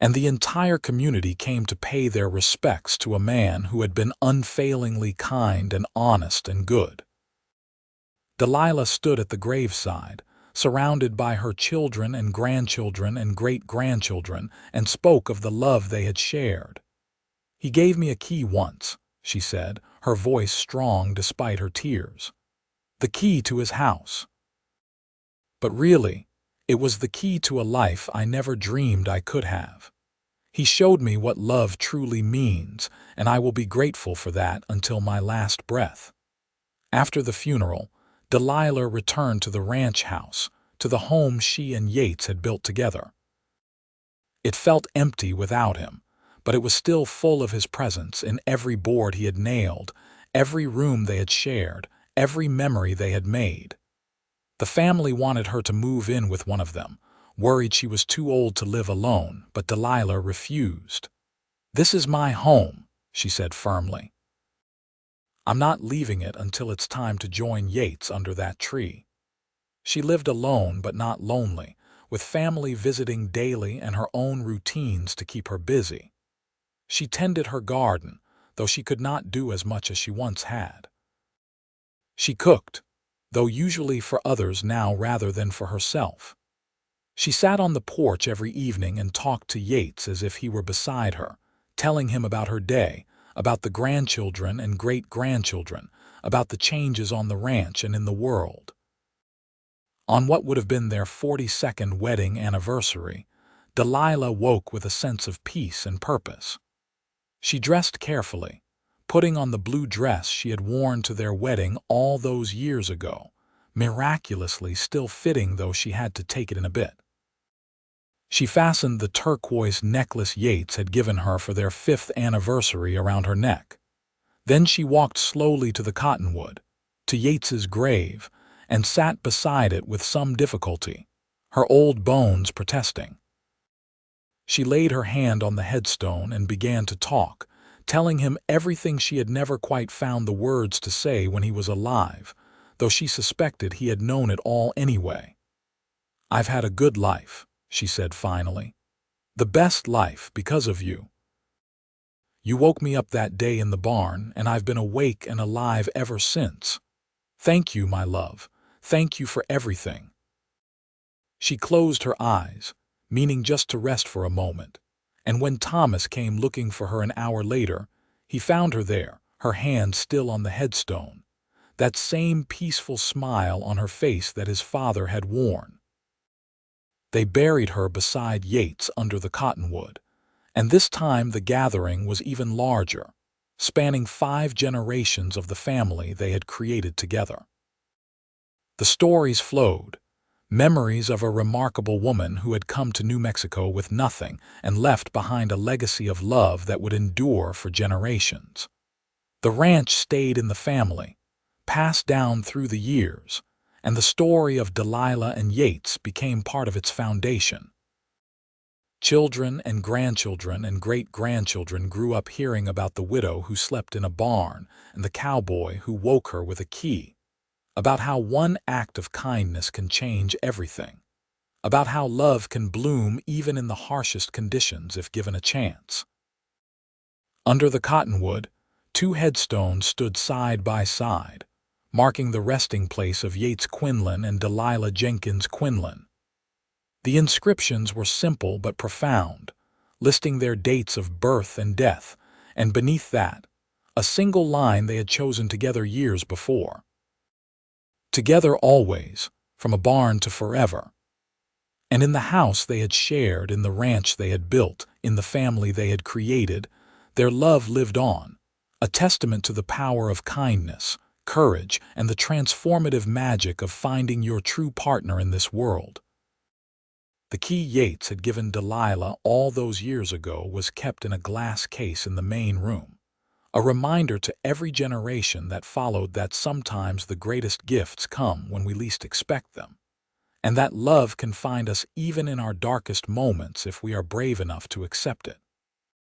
and the entire community came to pay their respects to a man who had been unfailingly kind and honest and good. Delilah stood at the graveside, surrounded by her children and grandchildren and great-grandchildren, and spoke of the love they had shared. "He gave me a key once," she said, her voice strong despite her tears. "The key to his house. But really, it was the key to a life I never dreamed I could have. He showed me what love truly means, and I will be grateful for that until my last breath." After the funeral, Delilah returned to the ranch house, to the home she and Yates had built together. It felt empty without him, but it was still full of his presence in every board he had nailed, every room they had shared, every memory they had made. The family wanted her to move in with one of them, worried she was too old to live alone, but Delilah refused. "This is my home," she said firmly. "I'm not leaving it until it's time to join Yates under that tree." She lived alone but not lonely, with family visiting daily and her own routines to keep her busy. She tended her garden, though she could not do as much as she once had. She cooked, though usually for others now rather than for herself. She sat on the porch every evening and talked to Yates as if he were beside her, telling him about her day, about the grandchildren and great-grandchildren, about the changes on the ranch and in the world. On what would have been their 42nd wedding anniversary, Delilah woke with a sense of peace and purpose. She dressed carefully, putting on the blue dress she had worn to their wedding all those years ago, miraculously still fitting though she had to take it in a bit. She fastened the turquoise necklace Yates had given her for their 5th anniversary around her neck. Then she walked slowly to the cottonwood, to Yates's grave, and sat beside it with some difficulty, her old bones protesting. She laid her hand on the headstone and began to talk, telling him everything she had never quite found the words to say when he was alive, though she suspected he had known it all anyway. "I've had a good life," she said finally. "The best life because of you. You woke me up that day in the barn, and I've been awake and alive ever since. Thank you, my love. Thank you for everything." She closed her eyes, meaning just to rest for a moment, and when Thomas came looking for her an hour later, he found her there, her hand still on the headstone, that same peaceful smile on her face that his father had worn. They buried her beside Yates under the cottonwood, and this time the gathering was even larger, spanning 5 generations of the family they had created together. The stories flowed, memories of a remarkable woman who had come to New Mexico with nothing and left behind a legacy of love that would endure for generations. The ranch stayed in the family, passed down through the years, and the story of Delilah and Yates became part of its foundation. Children and grandchildren and great-grandchildren grew up hearing about the widow who slept in a barn and the cowboy who woke her with a key, about how one act of kindness can change everything, about how love can bloom even in the harshest conditions if given a chance. Under the cottonwood, two headstones stood side by side, marking the resting place of Yates Quinlan and Delilah Jenkins Quinlan. The inscriptions were simple but profound, listing their dates of birth and death, and beneath that, a single line they had chosen together years before. Together always, from a barn to forever. And in the house they had shared, in the ranch they had built, in the family they had created, their love lived on, a testament to the power of kindness, courage, and the transformative magic of finding your true partner in this world. The key Yates had given Delilah all those years ago was kept in a glass case in the main room, a reminder to every generation that followed that sometimes the greatest gifts come when we least expect them, and that love can find us even in our darkest moments if we are brave enough to accept it.